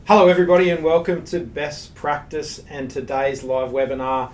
Hello everybody and welcome to Best Practice and today's live webinar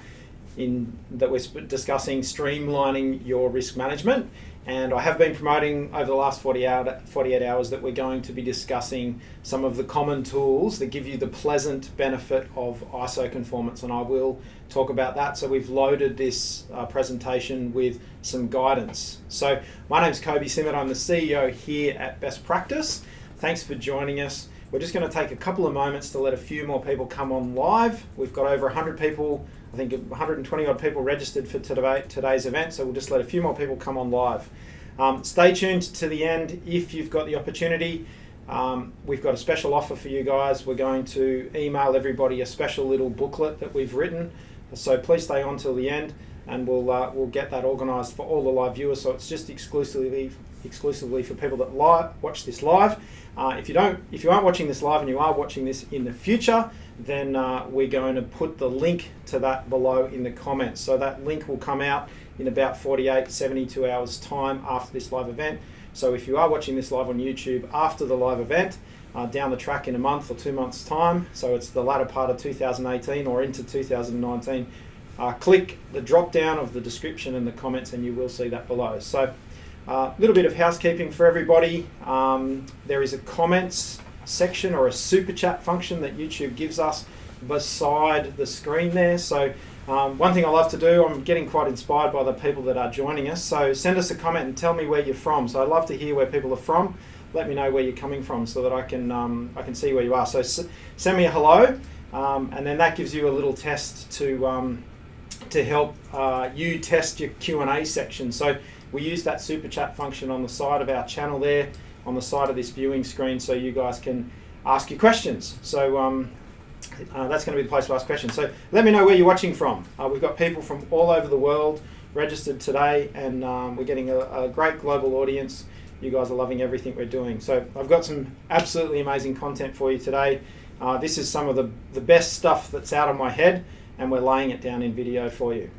that we're discussing streamlining your risk management. And I have been promoting over the last 48 hours that we're going to be discussing some of the common tools that give you the pleasant benefit of ISO conformance, and I will talk about that. So we've loaded this presentation with some guidance. So my name's Kobe Simmet, I'm the CEO here at Best Practice. Thanks for joining us. We're just going to take a couple of moments to let a few more people come on live. We've got over 100 people, I think 120 odd people registered for today's event, so we'll just let a few more people come on live. Stay tuned to the end if you've got the opportunity. We've got a special offer for you guys. We're going to email everybody a special little booklet that we've written, so please stay on till the end and we'll get that organised for all the live viewers, so it's just exclusively for people that watch this live. If you aren't watching this live and you are watching this in the future, then we're going to put the link to that below in the comments. So that link will come out in about 72 hours time after this live event. So if you are watching this live on YouTube after the live event, down the track in a month or 2 months time, so it's the latter part of 2018 or into 2019, click the drop down of the description and the comments and you will see that below. So a little bit of housekeeping for everybody. There is a comments section or a super chat function that YouTube gives us beside the screen there. So one thing I love to do, I'm getting quite inspired by the people that are joining us. So send us a comment and tell me where you're from. So I love to hear where people are from. Let me know where you're coming from so that I can see where you are. So send me a hello, and then that gives you a little test to help you test your Q&A section. So we use that super chat function on the side of our channel there, on the side of this viewing screen, so you guys can ask your questions. So that's going to be the place to ask questions. So let me know where you're watching from. We've got people from all over the world registered today, and we're getting a great global audience. You guys are loving everything we're doing. So I've got some absolutely amazing content for you today. This is some of the best stuff that's out of my head, and we're laying it down in video for you.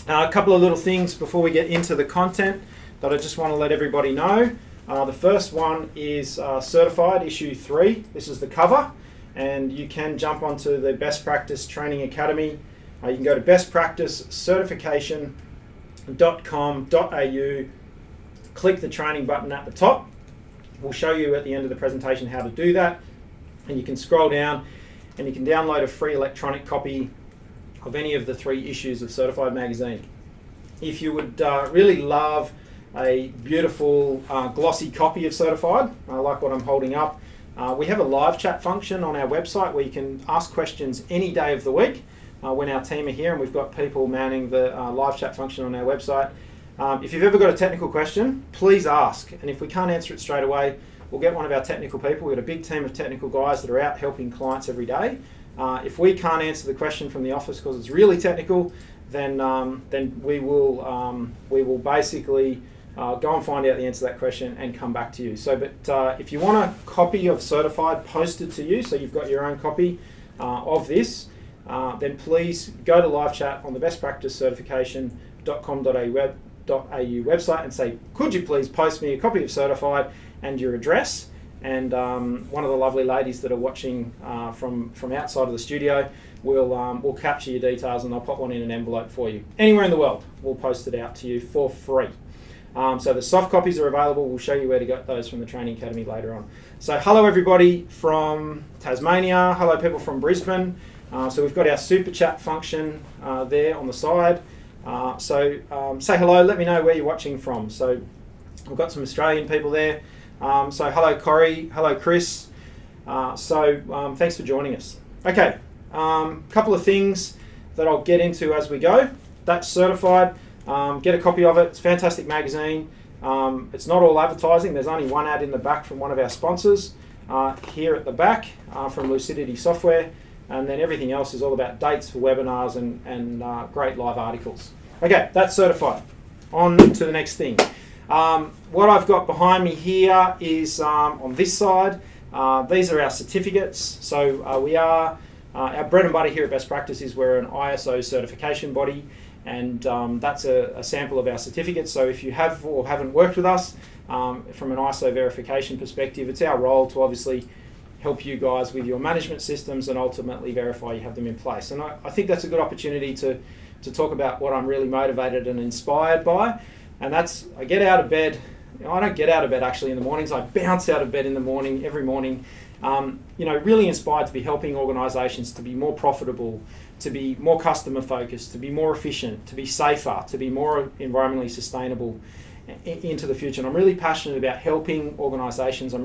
A couple of little things before we get into the content that I just want to let everybody know. The first one is Certified Issue 3. This is the cover, and you can jump onto the Best Practice Training Academy. You can go to bestpracticecertification.com.au, click the training button at the top. We'll show you at the end of the presentation how to do that, and you can scroll down and you can download a free electronic copy of any of the 3 issues of Certified magazine. If you would really love a beautiful glossy copy of Certified, like what I'm holding up, we have a live chat function on our website where you can ask questions any day of the week when our team are here, and we've got people manning the live chat function on our website. If you've ever got a technical question, please ask, and if we can't answer it straight away, we'll get one of our technical people. We've got a big team of technical guys that are out helping clients every day. If we can't answer the question from the office because it's really technical, then we will basically go and find out the answer to that question and come back to you. So, but if you want a copy of Certified posted to you, so you've got your own copy of this, then please go to live chat on the bestpracticecertification.com.au website and say, could you please post me a copy of Certified and your address? And one of the lovely ladies that are watching from outside of the studio will capture your details, and they'll pop one in an envelope for you. Anywhere in the world, we'll post it out to you for free. So the soft copies are available. We'll show you where to get those from the Training Academy later on. So hello everybody from Tasmania. Hello people from Brisbane. So we've got our super chat function there on the side. Say hello. Let me know where you're watching from. So we've got some Australian people there. So hello Corey, hello Chris. Thanks for joining us. Okay, couple of things that I'll get into as we go. That's Certified. Get a copy of it. It's a fantastic magazine. It's not all advertising. There's only one ad in the back from one of our sponsors here at the back from Lucidity Software, and then everything else is all about dates for webinars and great live articles. Okay, that's Certified. On to the next thing. What I've got behind me here is on this side, these are our certificates. So our bread and butter here at Best Practice is we're an ISO certification body, and that's a sample of our certificates. So if you have or haven't worked with us from an ISO verification perspective, it's our role to obviously help you guys with your management systems and ultimately verify you have them in place. And I think that's a good opportunity to talk about what I'm really motivated and inspired by, and that's I get out of bed. I don't get out of bed actually in the mornings. I bounce out of bed in the morning, every morning, really inspired to be helping organisations to be more profitable, to be more customer focused, to be more efficient, to be safer, to be more environmentally sustainable into the future. And I'm really passionate about helping organisations. I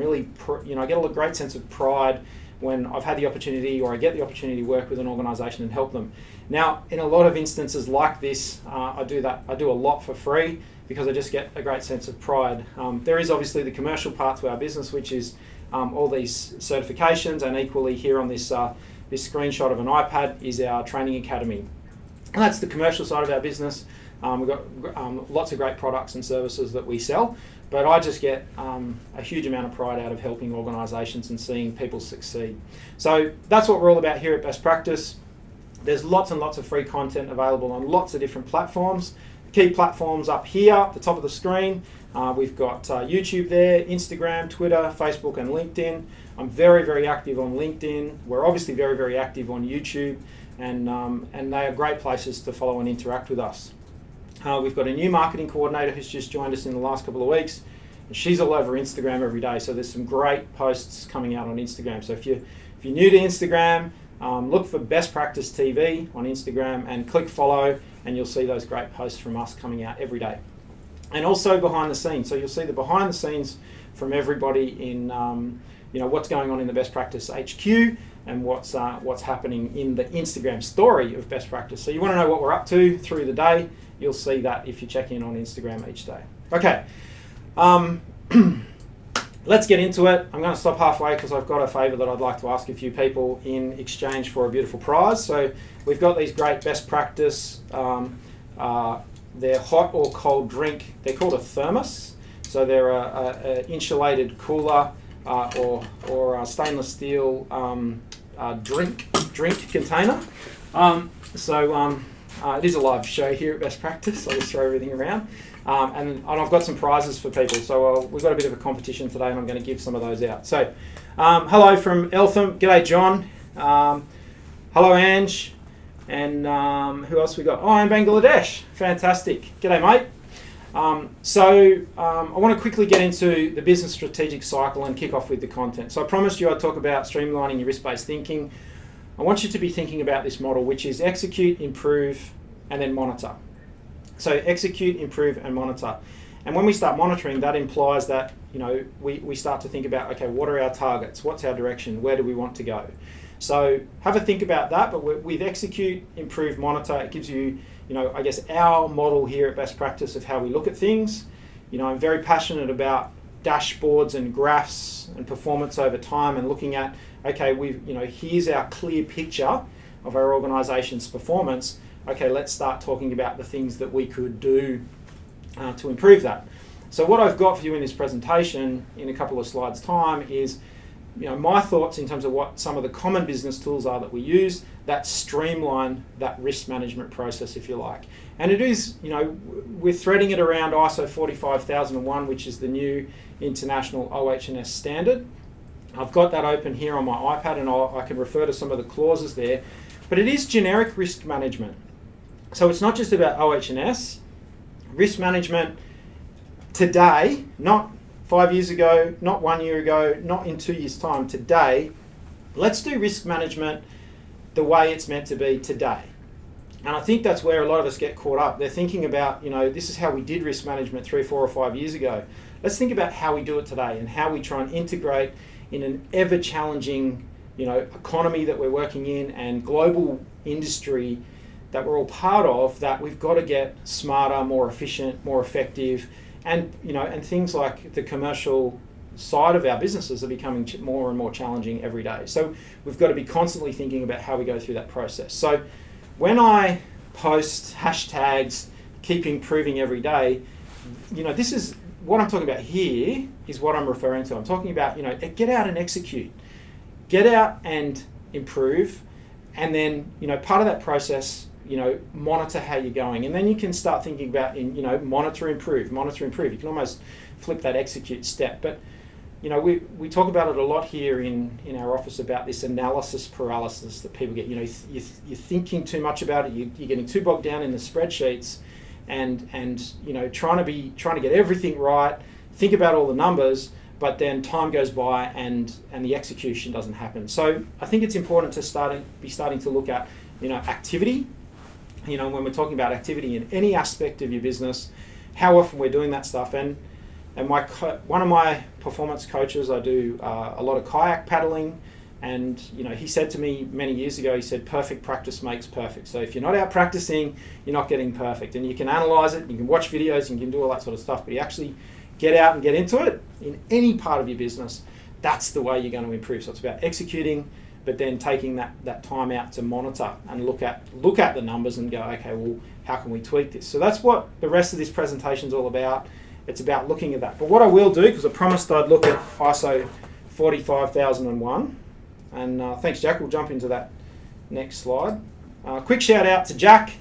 get a great sense of pride when I've had the opportunity, or I get the opportunity to work with an organisation and help them. Now, in a lot of instances like this, I do a lot for free because I just get a great sense of pride. There is obviously the commercial part to our business, which is all these certifications, and equally here on this screenshot of an iPad is our training academy. And that's the commercial side of our business. We've got lots of great products and services that we sell, but I just get a huge amount of pride out of helping organisations and seeing people succeed. So that's what we're all about here at Best Practice. There's lots and lots of free content available on lots of different platforms. Key platforms up here at the top of the screen. We've got YouTube there, Instagram, Twitter, Facebook and LinkedIn. I'm very, very active on LinkedIn. We're obviously very, very active on YouTube, and they are great places to follow and interact with us. We've got a new marketing coordinator who's just joined us in the last couple of weeks. And she's all over Instagram every day, so there's some great posts coming out on Instagram. So if you're new to Instagram, look for Best Practice TV on Instagram and click follow, and you'll see those great posts from us coming out every day. And also behind the scenes, so you'll see the behind the scenes from everybody in what's going on in the Best Practice HQ and what's happening in the Instagram story of Best Practice. So you want to know what we're up to through the day, you'll see that if you check in on Instagram each day. Okay, let's get into it. I'm going to stop halfway because I've got a favour that I'd like to ask a few people in exchange for a beautiful prize. So we've got these great Best Practice, they're hot or cold drink. They're called a thermos. So they're a insulated cooler or a stainless steel drink container. It is a live show here at Best Practice. I'll just throw everything around. And I've got some prizes for people. So we've got a bit of a competition today, and I'm going to give some of those out. So hello from Eltham. G'day, John. Hello, Ange. And who else we got? Oh, I'm Bangladesh. Fantastic. G'day, mate. I want to quickly get into the business strategic cycle and kick off with the content. So I promised you I'd talk about streamlining your risk-based thinking. I want you to be thinking about this model, which is execute, improve, and then monitor. So execute, improve, and monitor. And when we start monitoring, that implies that we start to think about, okay, what are our targets? What's our direction? Where do we want to go? So have a think about that, but with execute, improve, monitor, it gives you, I guess our model here at Best Practice of how we look at things. I'm very passionate about dashboards and graphs and performance over time and looking at, okay, here's our clear picture of our organisation's performance. Okay, let's start talking about the things that we could do to improve that. So what I've got for you in this presentation in a couple of slides' time is my thoughts in terms of what some of the common business tools are that we use that streamline that risk management process, if you like. And it is, we're threading it around ISO 45001, which is the new international OH&S standard. I've got that open here on my iPad, and I can refer to some of the clauses there. But it is generic risk management. So it's not just about OH&S. Risk management today, not 5 years ago, not 1 year ago, not in 2 years' time, today, let's do risk management the way it's meant to be today. And I think that's where a lot of us get caught up. They're thinking about, this is how we did risk management 3, 4 or 5 years ago. Let's think about how we do it today and how we try and integrate in an ever-challenging, economy that we're working in and global industry that we're all part of, that we've got to get smarter, more efficient, more effective, and things like the commercial side of our businesses are becoming more and more challenging every day. So we've got to be constantly thinking about how we go through that process. So when I post hashtags, keep improving every day, this is what I'm talking about here is what I'm referring to. I'm talking about, get out and execute. Get out and improve. And then, part of that process, monitor how you're going. And then you can start thinking about, monitor, improve. You can almost flip that execute step. But we talk about it a lot here in our office about this analysis paralysis that people get. You're thinking too much about it. You're getting too bogged down in the spreadsheets, and trying to get everything right. Think about all the numbers, but then time goes by and the execution doesn't happen. So I think it's important to starting to look at activity. When we're talking about activity in any aspect of your business, how often we're doing that stuff. And one of my performance coaches, I do a lot of kayak paddling, and he said to me many years ago, he said, perfect practice makes perfect. So if you're not out practicing, you're not getting perfect. And you can analyze it, you can watch videos, you can do all that sort of stuff, but you actually get out and get into it in any part of your business. That's the way you're going to improve. So it's about executing, but then taking that time out to monitor and look at the numbers and go, okay, well, how can we tweak this? So that's what the rest of this presentation is all about. It's about looking at that. But what I will do, because I promised I'd look at ISO 45001, and thanks, Jack. We'll jump into that next slide. Quick shout out to Jack,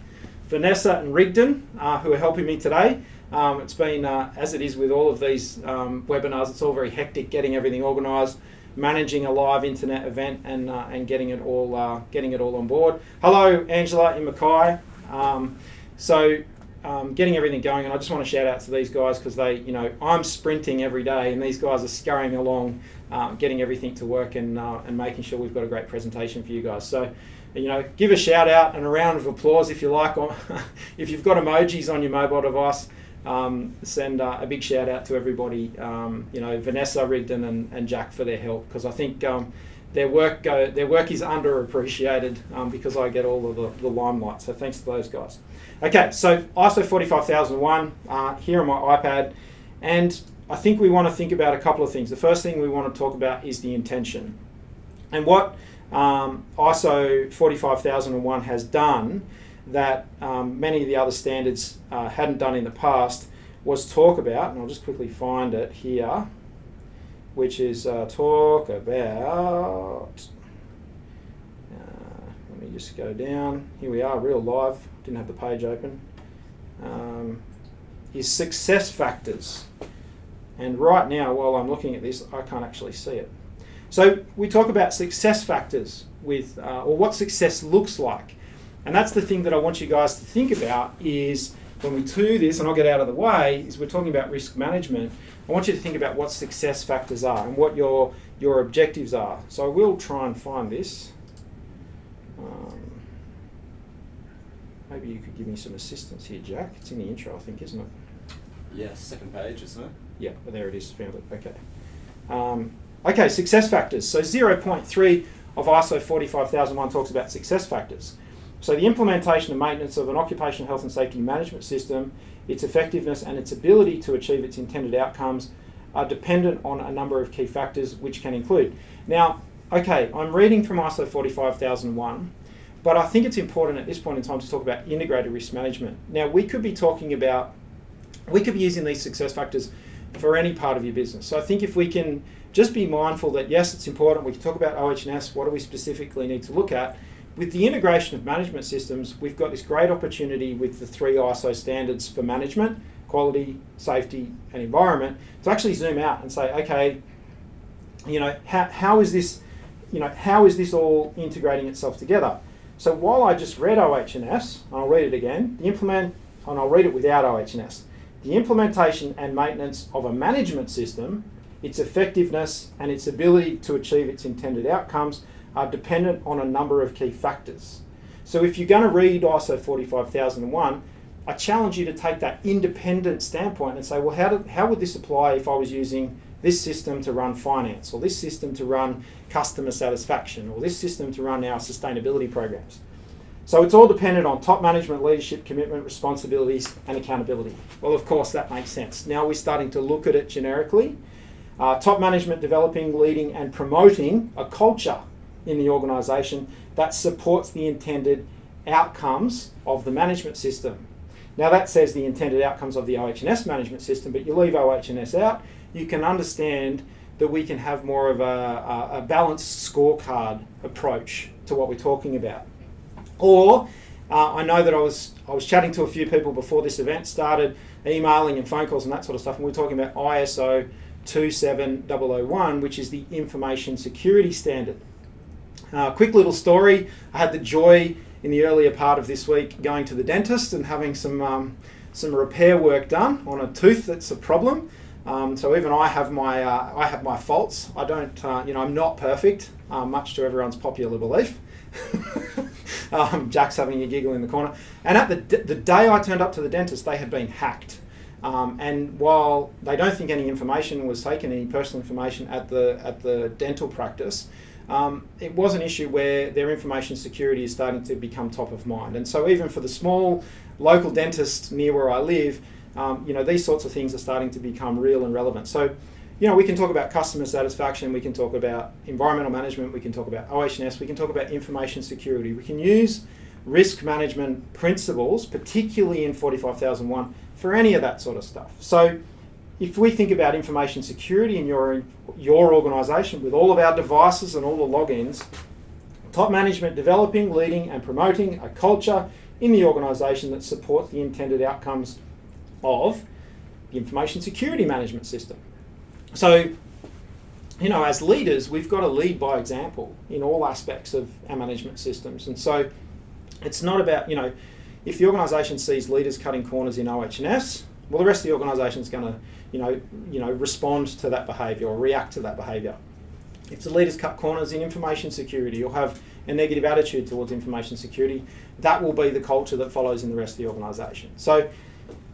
Vanessa, and Rigdon, who are helping me today. It's been, as it is with all of these webinars, it's all very hectic, getting everything organised, managing a live internet event, and getting it all on board. Hello, Angela in Mackay. Getting everything going, and I just want to shout out to these guys because they, I'm sprinting every day, and these guys are scurrying along, getting everything to work and making sure we've got a great presentation for you guys. So, give a shout out and a round of applause if you like. If you've got emojis on your mobile device, send a big shout out to everybody. Vanessa, Rigdon, and Jack for their help, because I think their work is underappreciated because I get all of the limelight. So thanks to those guys. Okay, so ISO 45001 here on my iPad, and I think we want to think about a couple of things. The first thing we want to talk about is the intention, and what ISO 45001 has done that many of the other standards hadn't done in the past was talk about, and I'll just quickly find it here, which is talk about, let me just go down, here we are, real live, didn't have the page open, is success factors. And right now, while I'm looking at this, I can't actually see it. So we talk about success factors with, or what success looks like. And that's the thing that I want you guys to think about is when we do this, and I'll get out of the way, is we're talking about risk management. I want you to think about what success factors are and what your objectives are. So I will try and find this. Maybe you could give me some assistance here, Jack. It's in the intro, I think, isn't it? Yeah, second page, isn't it? Yeah, well, there it is. Found it. Okay. Okay, success factors. So 0.3 of ISO 45001 talks about success factors. So the implementation and maintenance of an occupational health and safety management system, its effectiveness and its ability to achieve its intended outcomes are dependent on a number of key factors, which can include. Now, okay, I'm reading from ISO 45001, but I think it's important at this point in time to talk about integrated risk management. Now, we could be using these success factors for any part of your business. So I think if we can just be mindful that, yes, it's important, we can talk about OH&S, what do we specifically need to look at. With the integration of management systems, we've got this great opportunity with the 3 ISO standards for management, quality, safety, and environment, to actually zoom out and say, okay, how is this all integrating itself together? So while I just read OH&S, and I'll read it again, and I'll read it without OH&S. The implementation and maintenance of a management system, its effectiveness and its ability to achieve its intended outcomes are dependent on a number of key factors. So if you're going to read ISO 45001, I challenge you to take that independent standpoint and say, well, how would this apply if I was using this system to run finance, or this system to run customer satisfaction, or this system to run our sustainability programs? So it's all dependent on top management, leadership, commitment, responsibilities, and accountability. Well, of course, that makes sense. Now we're starting to look at it generically. Top management developing, leading, and promoting a culture in the organisation that supports the intended outcomes of the management system. Now that says the intended outcomes of the OH&S management system, but you leave OH&S out, you can understand that we can have more of a balanced scorecard approach to what we're talking about. Or I know that I was chatting to a few people before this event started, emailing and phone calls and that sort of stuff, and we were talking about ISO 27001, which is the information security standard. Quick little story. I had the joy in the earlier part of this week going to the dentist and having some repair work done on a tooth that's a problem. So even I have my faults. I don't, I'm not perfect, much to everyone's popular belief. Jack's having a giggle in the corner. And at the day I turned up to the dentist, they had been hacked. And while they don't think any information was taken, any personal information at the dental practice, it was an issue where their information security is starting to become top of mind. And so even for the small local dentist near where I live, these sorts of things are starting to become real and relevant. So, we can talk about customer satisfaction, we can talk about environmental management, we can talk about OH&S, we can talk about information security. We can use risk management principles, particularly in 45001, for any of that sort of stuff. So if we think about information security in your organisation with all of our devices and all the logins, top management developing, leading and promoting a culture in the organisation that supports the intended outcomes of the information security management system. So, as leaders, we've got to lead by example in all aspects of our management systems. And so it's not about, if the organisation sees leaders cutting corners in OH&S, well, the rest of the organisation is going to, respond to that behaviour or react to that behaviour. If the leaders cut corners in information security or have a negative attitude towards information security, that will be the culture that follows in the rest of the organisation. So,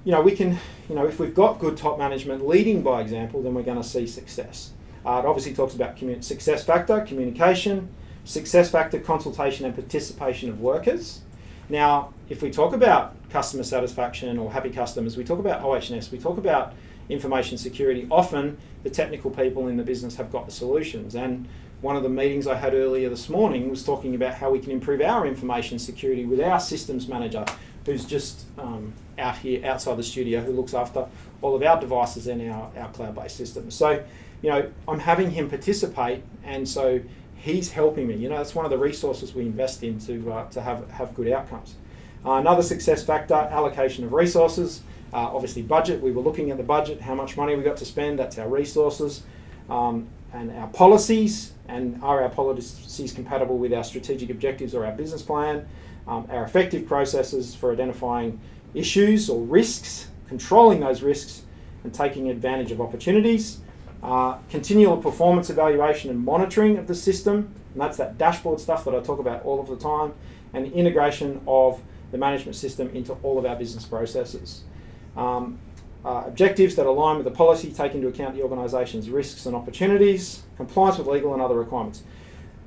we can, if we've got good top management leading by example, then we're going to see success. It obviously talks about success factor, communication, success factor, consultation and participation of workers. Now, if we talk about customer satisfaction or happy customers, we talk about OH&S, we talk about information security. Often the technical people in the business have got the solutions. And one of the meetings I had earlier this morning was talking about how we can improve our information security with our systems manager, who's just out here outside the studio, who looks after all of our devices and our cloud-based systems. So, I'm having him participate, and so he's helping me. That's one of the resources we invest in to have good outcomes. Another success factor, allocation of resources. Obviously budget, we were looking at the budget, how much money we got to spend, that's our resources. And our policies, and are our policies compatible with our strategic objectives or our business plan. Our effective processes for identifying issues or risks, controlling those risks and taking advantage of opportunities. Continual performance evaluation and monitoring of the system, and that's that dashboard stuff that I talk about all of the time, and the integration of the management system into all of our business processes. Objectives that align with the policy, take into account the organisation's risks and opportunities, compliance with legal and other requirements.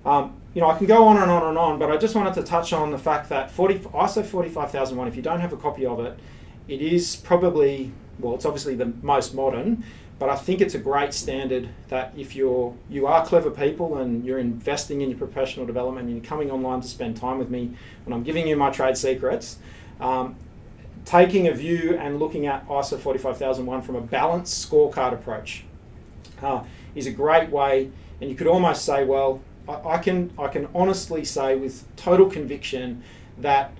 I can go on and on and on, but I just wanted to touch on the fact that ISO 45001, if you don't have a copy of it, it is probably, it's obviously the most modern, but I think it's a great standard that if you are clever people and you're investing in your professional development and you're coming online to spend time with me and I'm giving you my trade secrets, taking a view and looking at ISO 45001 from a balanced scorecard approach is a great way. And you could almost say, well, I can honestly say with total conviction that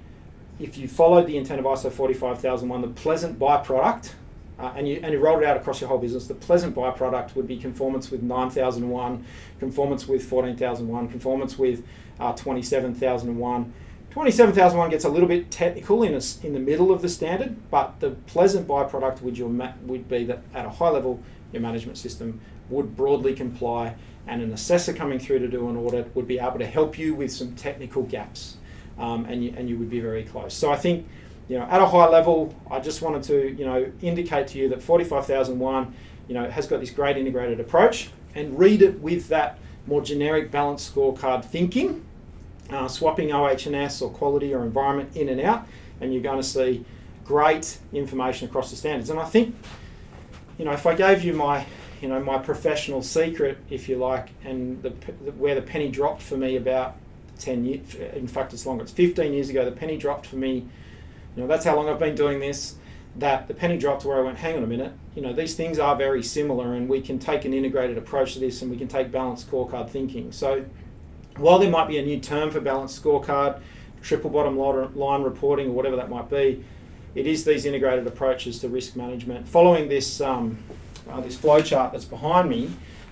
if you followed the intent of ISO 45001, the pleasant byproduct, and you rolled it out across your whole business, the pleasant byproduct would be conformance with 9001, conformance with 14001, conformance with 27001. 27001 gets a little bit technical in the middle of the standard, but the pleasant byproduct would be that at a high level, your management system would broadly comply, and an assessor coming through to do an audit would be able to help you with some technical gaps, and you would be very close. So I think, at a high level, I just wanted to, indicate to you that 45001, has got this great integrated approach, and read it with that more generic balanced scorecard thinking, swapping OH&S or quality or environment in and out, and you're going to see great information across the standards. And I think, if I gave you my professional secret, if you like, and where the penny dropped for me about 10 years, in fact it's longer, it's 15 years ago, the penny dropped for me, that's how long I've been doing this, that the penny dropped where I went, hang on a minute, these things are very similar, and we can take an integrated approach to this, and we can take balanced scorecard thinking. So while there might be a new term for balanced scorecard, triple bottom line reporting or whatever that might be, it is these integrated approaches to risk management, following this this flow chart that's behind me,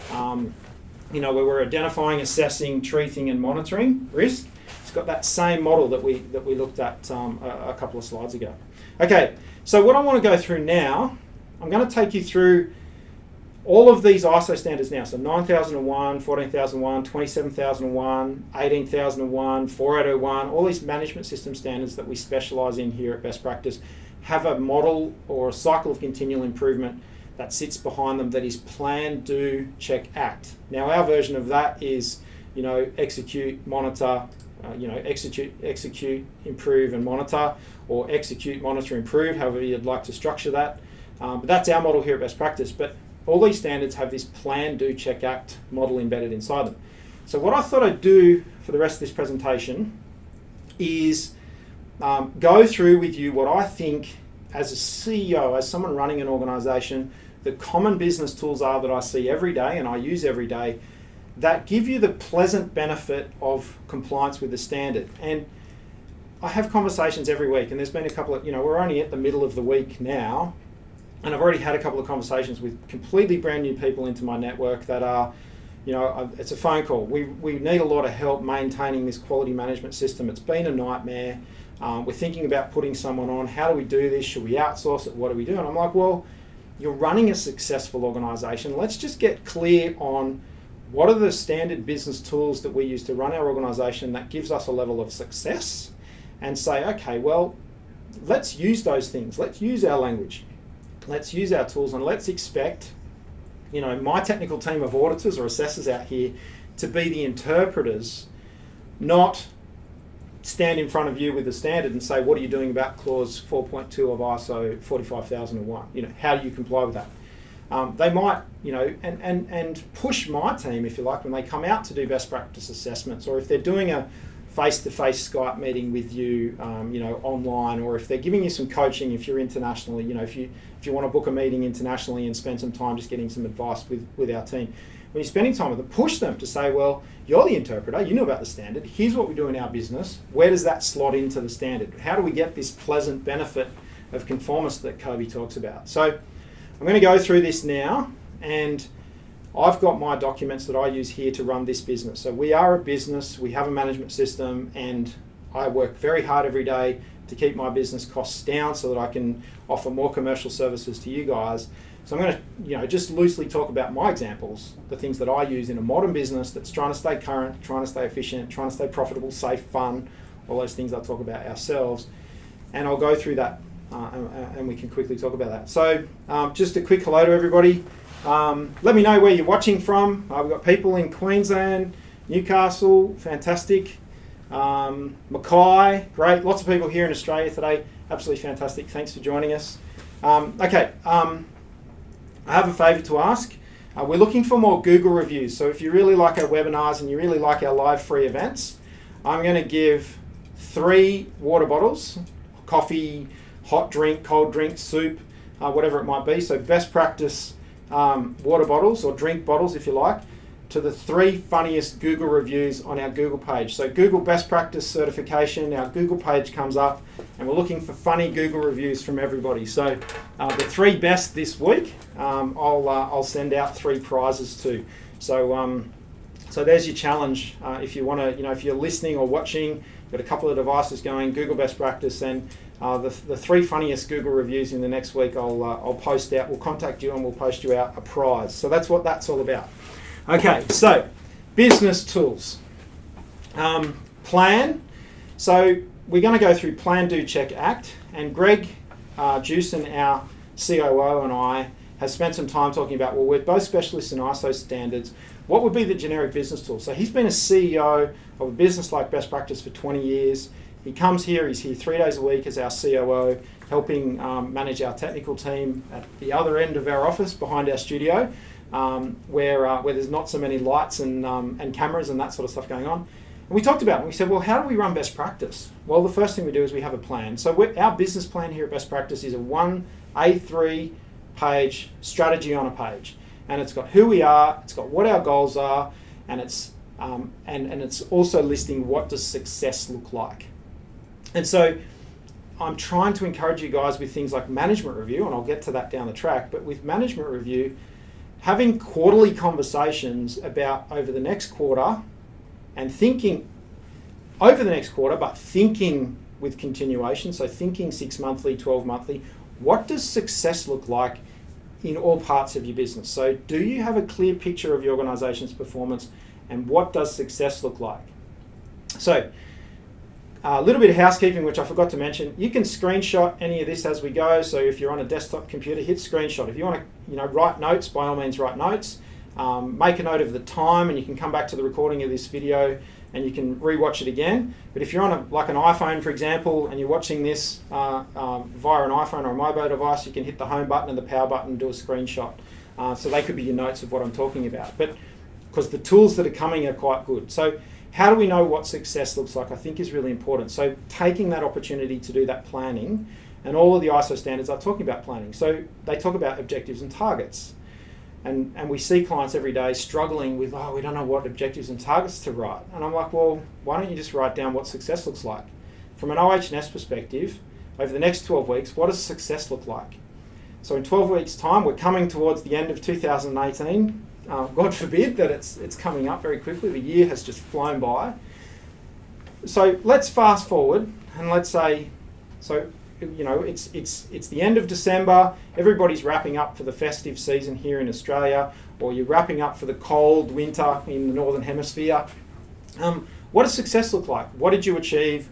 where we're identifying, assessing, treating, and monitoring risk. It's got that same model that we looked at a couple of slides ago. Okay, so what I want to go through now, I'm going to take you through all of these ISO standards now. So 9001, 14001, 27001, 18001, 4801, all these management system standards that we specialise in here at Best Practice have a model or a cycle of continual improvement that sits behind them that is plan, do, check, act. Now our version of that is, execute, monitor, execute, improve and monitor, or execute, monitor, improve, however you'd like to structure that. But that's our model here at Best Practice. But all these standards have this plan, do, check, act model embedded inside them. So what I thought I'd do for the rest of this presentation is go through with you what I think as a CEO, as someone running an organisation, the common business tools are that I see every day and I use every day that give you the pleasant benefit of compliance with the standard. And I have conversations every week, and there's been a couple of, we're only at the middle of the week now, and I've already had a couple of conversations with completely brand new people into my network that are, it's a phone call. We need a lot of help maintaining this quality management system. It's been a nightmare. We're thinking about putting someone on. How do we do this? Should we outsource it? What do we do? And I'm like, well, you're running a successful organisation. Let's just get clear on what are the standard business tools that we use to run our organisation that gives us a level of success, and say, okay, well, let's use those things. Let's use our language. Let's use our tools, and let's expect, my technical team of auditors or assessors out here to be the interpreters, not stand in front of you with the standard and say, what are you doing about clause 4.2 of ISO 45001? How do you comply with that? They might, and push my team, if you like, when they come out to do best practice assessments, or if they're doing a face-to-face Skype meeting with you, online, or if they're giving you some coaching, if you're internationally, if you want to book a meeting internationally and spend some time just getting some advice with our team. When you're spending time with them, push them to say, well, you're the interpreter, you know about the standard, here's what we do in our business, where does that slot into the standard? How do we get this pleasant benefit of conformance that Kobe talks about? So I'm going to go through this now, and I've got my documents that I use here to run this business. So we are a business, we have a management system, and I work very hard every day to keep my business costs down so that I can offer more commercial services to you guys. So I'm going to, just loosely talk about my examples, the things that I use in a modern business that's trying to stay current, trying to stay efficient, trying to stay profitable, safe, fun, all those things I talk about ourselves. And I'll go through that and we can quickly talk about that. So just a quick hello to everybody. Let me know where you're watching from. We've got people in Queensland, Newcastle, fantastic. Mackay, great. Lots of people here in Australia today. Absolutely fantastic. Thanks for joining us. I have a favour to ask. We're looking for more Google reviews. So if you really like our webinars and you really like our live free events, I'm going to give 3 water bottles, coffee, hot drink, cold drink, soup, whatever it might be. So best practice water bottles or drink bottles, if you like, to the 3 funniest Google reviews on our Google page. So Google Best Practice Certification, our Google page comes up, and we're looking for funny Google reviews from everybody. So the 3 best this week, I'll send out 3 prizes to. So there's your challenge. If you want to, if you're listening or watching, got a couple of devices going, Google Best Practice, and the 3 funniest Google reviews in the next week, I'll post out. We'll contact you and we'll post you out a prize. So that's what that's all about. Okay, so business tools. Plan. So we're going to go through Plan, Do, Check, Act. And Greg Jewson, our COO, and I have spent some time talking about, well, we're both specialists in ISO standards. What would be the generic business tool? So he's been a CEO of a business like Best Practice for 20 years. He comes here, he's here 3 days a week as our COO, helping manage our technical team at the other end of our office behind our studio. Where there's not so many lights and cameras and that sort of stuff going on. And we talked about it. We said, well, how do we run best practice? Well, the first thing we do is we have a plan. So our business plan here at Best Practice is a 1 A3 page strategy on a page. And it's got who we are, it's got what our goals are, and it's also listing what does success look like. And so I'm trying to encourage you guys with things like management review, and I'll get to that down the track, but with management review, having quarterly conversations about over the next quarter and thinking over the next quarter, but thinking with continuation, so thinking 6 monthly, 12 monthly, what does success look like in all parts of your business? So do you have a clear picture of your organization's performance, and what does success look like? So a little bit of housekeeping, which I forgot to mention. You can screenshot any of this as we go. So if you're on a desktop computer, hit screenshot. If you want to, write notes, by all means, write notes. Make a note of the time, and you can come back to the recording of this video and you can rewatch it again. But if you're on like an iPhone, for example, and you're watching this via an iPhone or a mobile device, you can hit the home button and the power button and do a screenshot. So they could be your notes of what I'm talking about. But because the tools that are coming are quite good. So how do we know what success looks like, I think is really important. So taking that opportunity to do that planning, and all of the ISO standards are talking about planning. So they talk about objectives and targets. And we see clients every day struggling with, we don't know what objectives and targets to write. And I'm like, well, why don't you just write down what success looks like? From an OH&S perspective, over the next 12 weeks, what does success look like? So in 12 weeks' time, we're coming towards the end of 2018. God forbid that it's coming up very quickly. The year has just flown by. So let's fast forward and let's say, it's the end of December. Everybody's wrapping up for the festive season here in Australia, or you're wrapping up for the cold winter in the Northern Hemisphere. What does success look like? What did you achieve?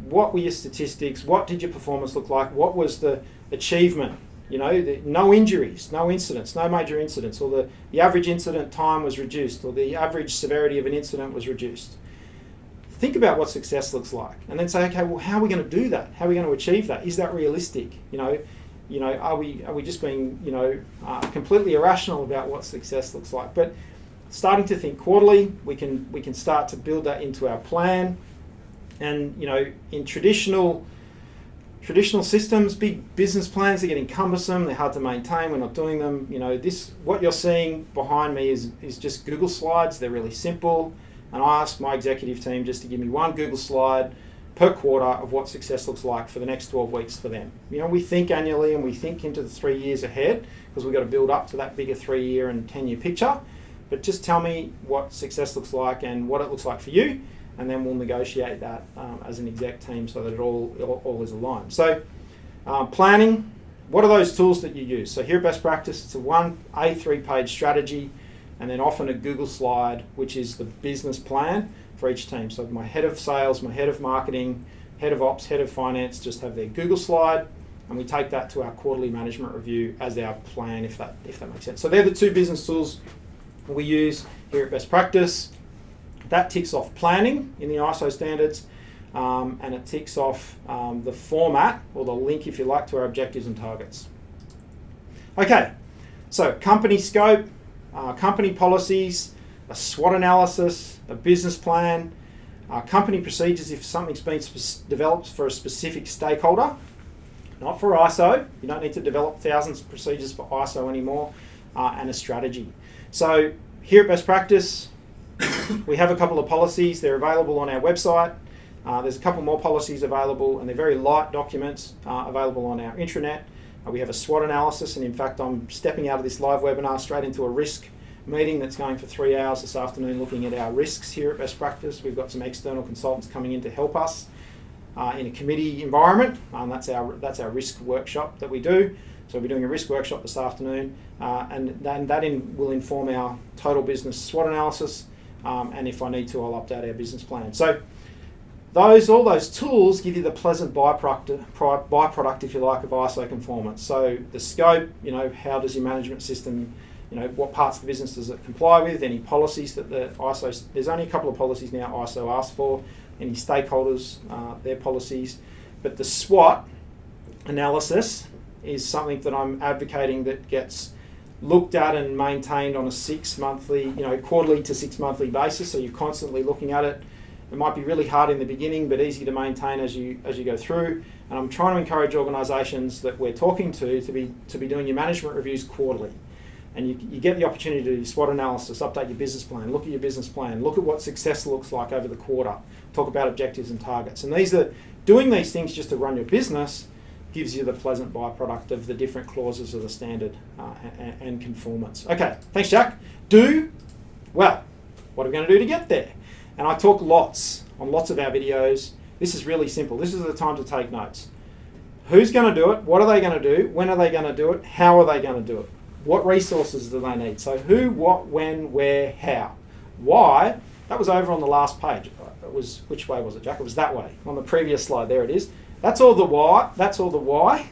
What were your statistics? What did your performance look like? What was the achievement? No injuries, no incidents, no major incidents, or the average incident time was reduced, or the average severity of an incident was reduced. Think about what success looks like, and then say, okay, well, how are we going to do that? How are we going to achieve that? Is that realistic? Are we just being, completely irrational about what success looks like? But starting to think quarterly, we can start to build that into our plan, and in traditional systems, big business plans, they're getting cumbersome, they're hard to maintain, we're not doing them. What you're seeing behind me is just Google Slides. They're really simple. And I asked my executive team just to give me one Google slide per quarter of what success looks like for the next 12 weeks for them. We think annually and we think into the 3 years ahead, because we've got to build up to that bigger 3-year and 10-year picture. But just tell me what success looks like and what it looks like for you, and then we'll negotiate that as an exec team so that it all is aligned. So planning, what are those tools that you use? So here at Best Practice, it's a 3-page strategy, and then often a Google slide, which is the business plan for each team. So my head of sales, my head of marketing, head of ops, head of finance just have their Google slide, and we take that to our quarterly management review as our plan, if that makes sense. So they're the two business tools we use here at Best Practice. That ticks off planning in the ISO standards, and it ticks off the format, or the link, if you like, to our objectives and targets. Okay, so company scope, company policies, a SWOT analysis, a business plan, company procedures if something's been developed for a specific stakeholder, not for ISO. You don't need to develop thousands of procedures for ISO anymore, and a strategy. So here at Best Practice, we have a couple of policies. They're available on our website. There's a couple more policies available, and they're very light documents available on our intranet. We have a SWOT analysis, and in fact, I'm stepping out of this live webinar straight into a risk meeting that's going for 3 hours this afternoon, looking at our risks here at Best Practice. We've got some external consultants coming in to help us in a committee environment. That's our risk workshop that we do. So we're doing a risk workshop this afternoon, and then that will inform our total business SWOT analysis. And if I need to, I'll update our business plan. So all those tools give you the pleasant byproduct, if you like, of ISO conformance. So the scope, how does your management system, what parts of the business does it comply with? Any policies that the ISO, there's only a couple of policies now ISO asks for. Any stakeholders, their policies. But the SWOT analysis is something that I'm advocating that gets looked at and maintained on a quarterly to 6 monthly basis. So you're constantly looking at it. It might be really hard in the beginning, but easy to maintain as you go through. And I'm trying to encourage organisations that we're talking to be doing your management reviews quarterly. and you get the opportunity to do SWOT analysis, update your business plan, look at your business plan, look at what success looks like over the quarter, talk about objectives and targets. And doing these things just to run your business gives you the pleasant byproduct of the different clauses of the standard and conformance. Okay, thanks, Jack. Well, what are we going to do to get there? And I talk lots on lots of our videos. This is really simple. This is the time to take notes. Who's going to do it? What are they going to do? When are they going to do it? How are they going to do it? What resources do they need? So who, what, when, where, how. Why? That was over on the last page. Which way was it, Jack? It was that way. On the previous slide, there it is. That's all the why.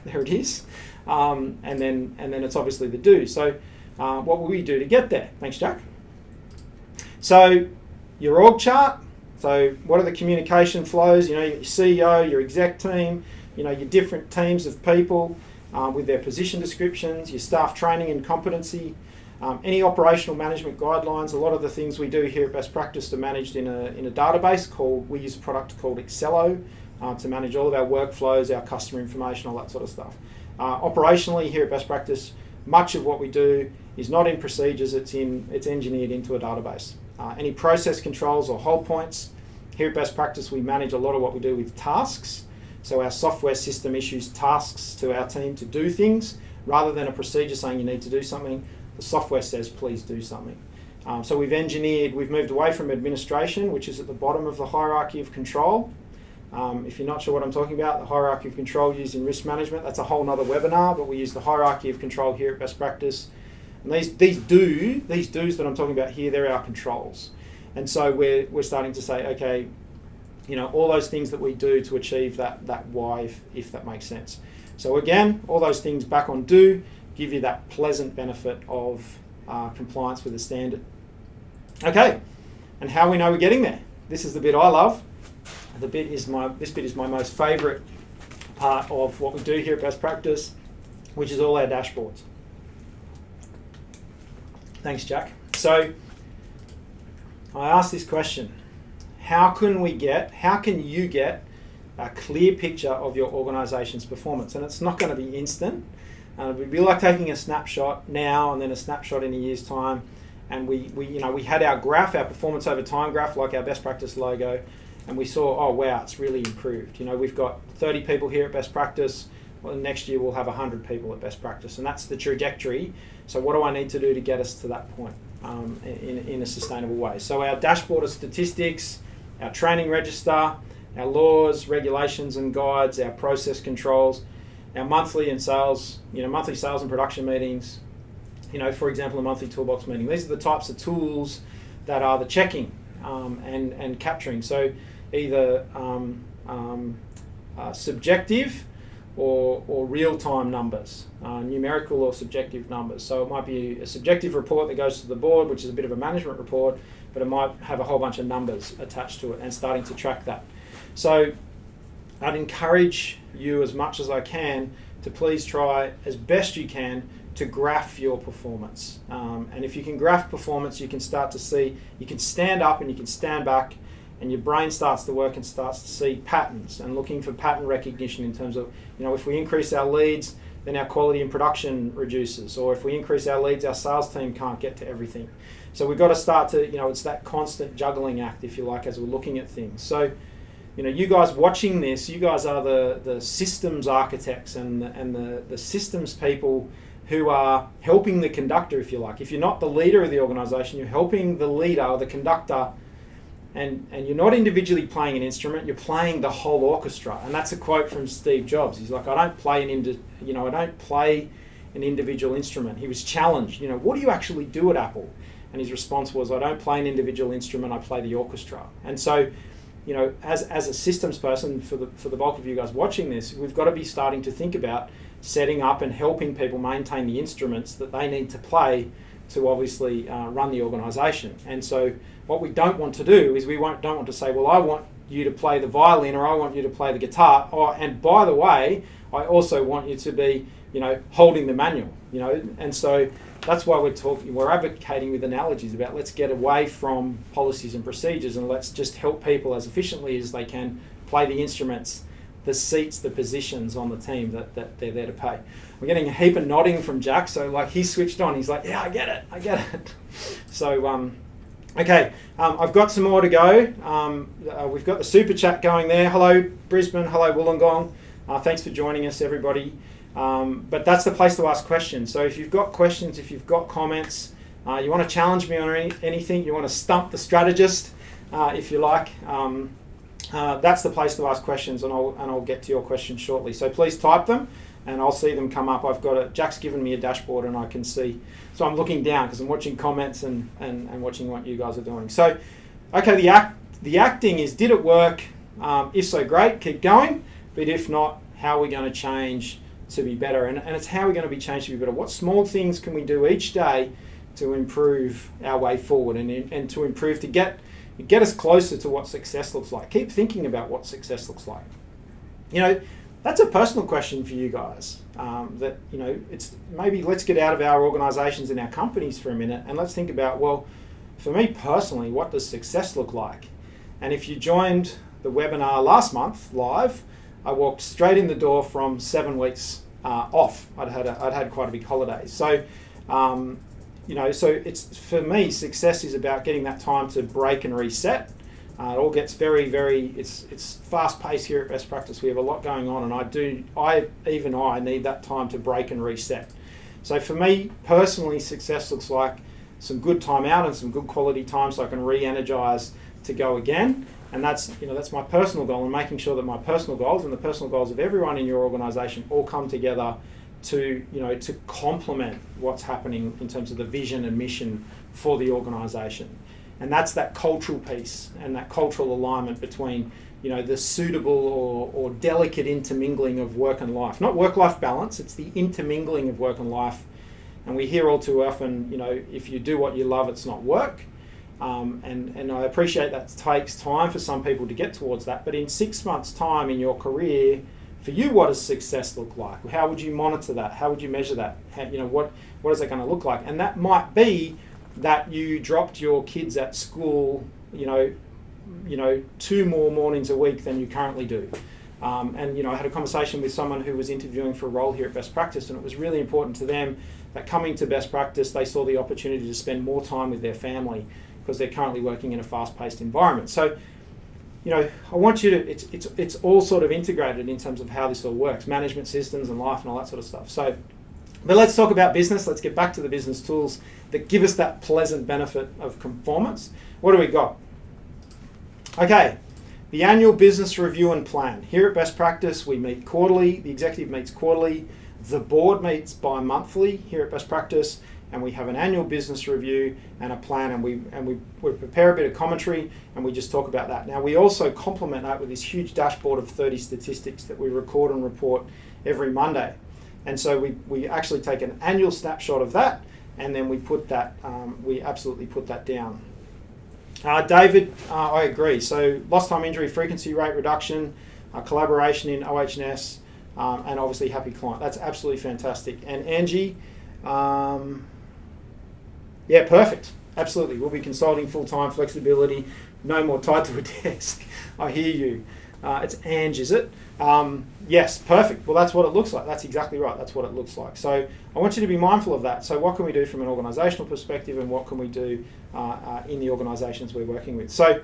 There it is. And then it's obviously the do. So what will we do to get there? Thanks, Jack. So your org chart. So what are the communication flows? You know, your CEO, your exec team, you know, your different teams of people with their position descriptions, your staff training and competency, any operational management guidelines. A lot of the things we do here at Best Practice are managed in a database we use a product called Excello to manage all of our workflows, our customer information, all that sort of stuff. Operationally here at Best Practice, much of what we do is not in procedures, it's engineered into a database. Any process controls or hold points, here at Best Practice we manage a lot of what we do with tasks. So our software system issues tasks to our team to do things, rather than a procedure saying you need to do something, the software says please do something. So we've moved away from administration, which is at the bottom of the hierarchy of control. If you're not sure what I'm talking about, the hierarchy of control used in risk management, that's a whole nother webinar, but we use the hierarchy of control here at Best Practice. And these do's that I'm talking about here, they're our controls. And so we're starting to say, okay, you know, all those things that we do to achieve that why, if that makes sense. So again, all those things back on do give you that pleasant benefit of compliance with the standard. Okay, and how we know we're getting there. This is the bit I love. This bit is my most favourite part of what we do here at Best Practice, which is all our dashboards. Thanks, Jack. So I asked this question: how can you get a clear picture of your organisation's performance? And it's not going to be instant. It would be like taking a snapshot now and then a snapshot in a year's time. And we had our graph, our performance over time graph, like our Best Practice logo, and we saw, oh wow, it's really improved. You know, we've got 30 people here at Best Practice. Well, next year we'll have 100 people at Best Practice, and that's the trajectory. So what do I need to do to get us to that point in a sustainable way? So our dashboard of statistics, our training register, our laws, regulations and guides, our process controls, our monthly sales and production meetings, you know, for example, a monthly toolbox meeting. These are the types of tools that are the checking and capturing. So either subjective or real-time numbers, numerical or subjective numbers. So it might be a subjective report that goes to the board, which is a bit of a management report, but it might have a whole bunch of numbers attached to it and starting to track that. So I'd encourage you as much as I can to please try as best you can to graph your performance. And if you can graph performance, you can start to see, you can stand up and you can stand back, and your brain starts to work and starts to see patterns and looking for pattern recognition in terms of, you know, if we increase our leads, then our quality in production reduces, or if we increase our leads, our sales team can't get to everything. So we've got to start to, you know, it's that constant juggling act, if you like, as we're looking at things. So, you know, you guys watching this, you guys are the systems architects and the systems people who are helping the conductor, if you like. If you're not the leader of the organisation, you're helping the leader or the conductor, and you're not individually playing an instrument, you're playing the whole orchestra. And that's a quote from Steve Jobs. He's like, I don't play an individual instrument. He was challenged, you know, what do you actually do at Apple? And his response was, I don't play an individual instrument, I play the orchestra. And so, you know, as a systems person, for the bulk of you guys watching this, we've got to be starting to think about setting up and helping people maintain the instruments that they need to play to obviously run the organisation. And so what we don't want to do is don't want to say, well, I want you to play the violin, or I want you to play the guitar, and by the way, I also want you to be, you know, holding the manual, you know. And so that's why we're advocating with analogies about let's get away from policies and procedures, and let's just help people as efficiently as they can play the instruments the seats, the positions on the team that they're there to pay. We're getting a heap of nodding from Jack, so like he's switched on. He's like, yeah, I get it. So, okay, I've got some more to go. We've got the super chat going there. Hello, Brisbane. Hello, Wollongong. Thanks for joining us, everybody. But that's the place to ask questions. So if you've got questions, if you've got comments, you want to challenge me on anything, you want to stump the strategist, if you like, that's the place to ask questions, and I'll get to your questions shortly. So please type them, and I'll see them come up. Jack's given me a dashboard, and I can see. So I'm looking down because I'm watching comments and watching what you guys are doing. So, okay, the acting is, did it work? If so, great, keep going. But if not, how are we going to change to be better? And it's how we're going to be changed to be better. What small things can we do each day to improve our way forward and to improve to get us closer to what success looks like? Keep thinking about what success looks like. That's a personal question for you guys. It's maybe let's get out of our organisations and our companies for a minute and let's think about, well, for me personally, what does success look like? And if you joined the webinar last month live, I walked straight in the door from 7 weeks off. I'd had quite a big holiday. So, so it's, for me, success is about getting that time to break and reset. It all gets very, very, it's fast paced here at Best Practice. We have a lot going on, and I need that time to break and reset. So for me personally, success looks like some good time out and some good quality time so I can re-energize to go again. And that's my personal goal, and making sure that my personal goals and the personal goals of everyone in your organisation all come together to complement what's happening in terms of the vision and mission for the organisation. And that's that cultural piece and that cultural alignment between the suitable or delicate intermingling of work and life. Not work-life balance, it's the intermingling of work and life. And we hear all too often, if you do what you love, it's not work. And I appreciate that takes time for some people to get towards that. But in 6 months' time in your career, for you, what does success look like? How would you monitor that? How would you measure that? What is it going to look like? And that might be that you dropped your kids at school, 2 more mornings a week than you currently do. I had a conversation with someone who was interviewing for a role here at Best Practice, and it was really important to them that coming to Best Practice, they saw the opportunity to spend more time with their family because they're currently working in a fast-paced environment. So, I want you to, it's all sort of integrated in terms of how this all works, management systems and life and all that sort of stuff. So, but let's talk about business. Let's get back to the business tools that give us that pleasant benefit of conformance. What do we got? Okay, the annual business review and plan. Here at Best Practice, we meet quarterly. The executive meets quarterly. The board meets bi-monthly here at Best Practice, and we have an annual business review and a plan, and we prepare a bit of commentary, and we just talk about that. Now, we also complement that with this huge dashboard of 30 statistics that we record and report every Monday. And so we actually take an annual snapshot of that, and then we put that, we absolutely put that down. David, I agree. So lost time injury frequency rate reduction, collaboration in OH&S, and obviously happy client. That's absolutely fantastic. And Angie, yeah, perfect. Absolutely. We'll be consulting full-time, flexibility, no more tied to a desk. I hear you. It's Ange, is it? Yes, perfect. Well, that's what it looks like. That's exactly right. That's what it looks like. So I want you to be mindful of that. So what can we do from an organisational perspective, and what can we do in the organisations we're working with? So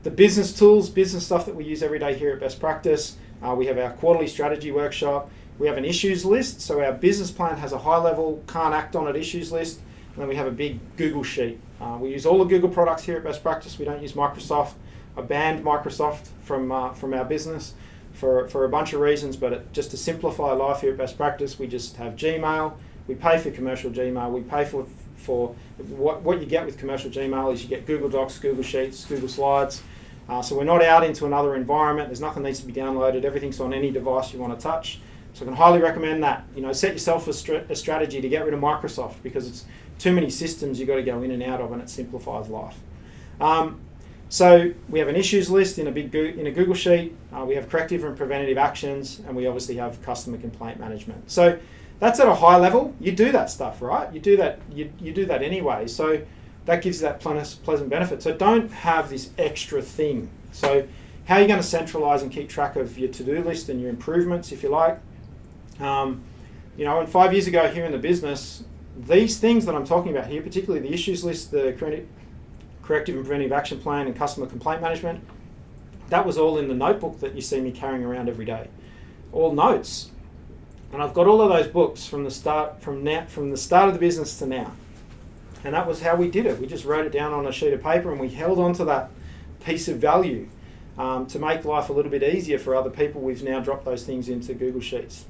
the business tools, business stuff that we use every day here at Best Practice. We have our quarterly strategy workshop. We have an issues list. So our business plan has a high-level, can't act on it issues list. And then we have a big Google sheet. We use all the Google products here at Best Practice. We don't use Microsoft. I banned Microsoft from our business for a bunch of reasons, but just to simplify life here at Best Practice, we just have Gmail. We pay for commercial Gmail. We pay for what you get with commercial Gmail is you get Google Docs, Google Sheets, Google Slides. So we're not out into another environment. There's nothing needs to be downloaded. Everything's on any device you want to touch. So I can highly recommend that. Set yourself a strategy to get rid of Microsoft, because it's too many systems you've got to go in and out of, and it simplifies life. So we have an issues list in a Google sheet. We have corrective and preventative actions, and we obviously have customer complaint management. So that's at a high level. You do that stuff, right? You do that. You do that anyway. So that gives you that pleasant benefit. So don't have this extra thing. So How are you going to centralise and keep track of your to-do list and your improvements, if you like? And 5 years ago here in the business, these things that I'm talking about here, particularly the issues list, the corrective and preventive action plan, and customer complaint management, that was all in the notebook that you see me carrying around every day. All notes. And I've got all of those books from the start of the business to now. And that was how we did it. We just wrote it down on a sheet of paper and we held on to that piece of value to make life a little bit easier for other people. We've now dropped those things into Google Sheets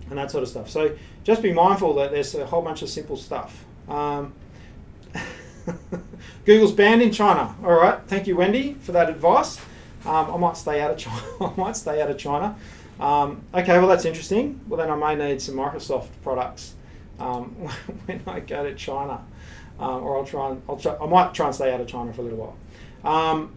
and that sort of stuff. So just be mindful that there's a whole bunch of simple stuff. Google's banned in China. All right, thank you, Wendy, for that advice. I might stay out of China. Okay, well that's interesting. Well then I may need some Microsoft products when I go to China, or I might try and stay out of China for a little while.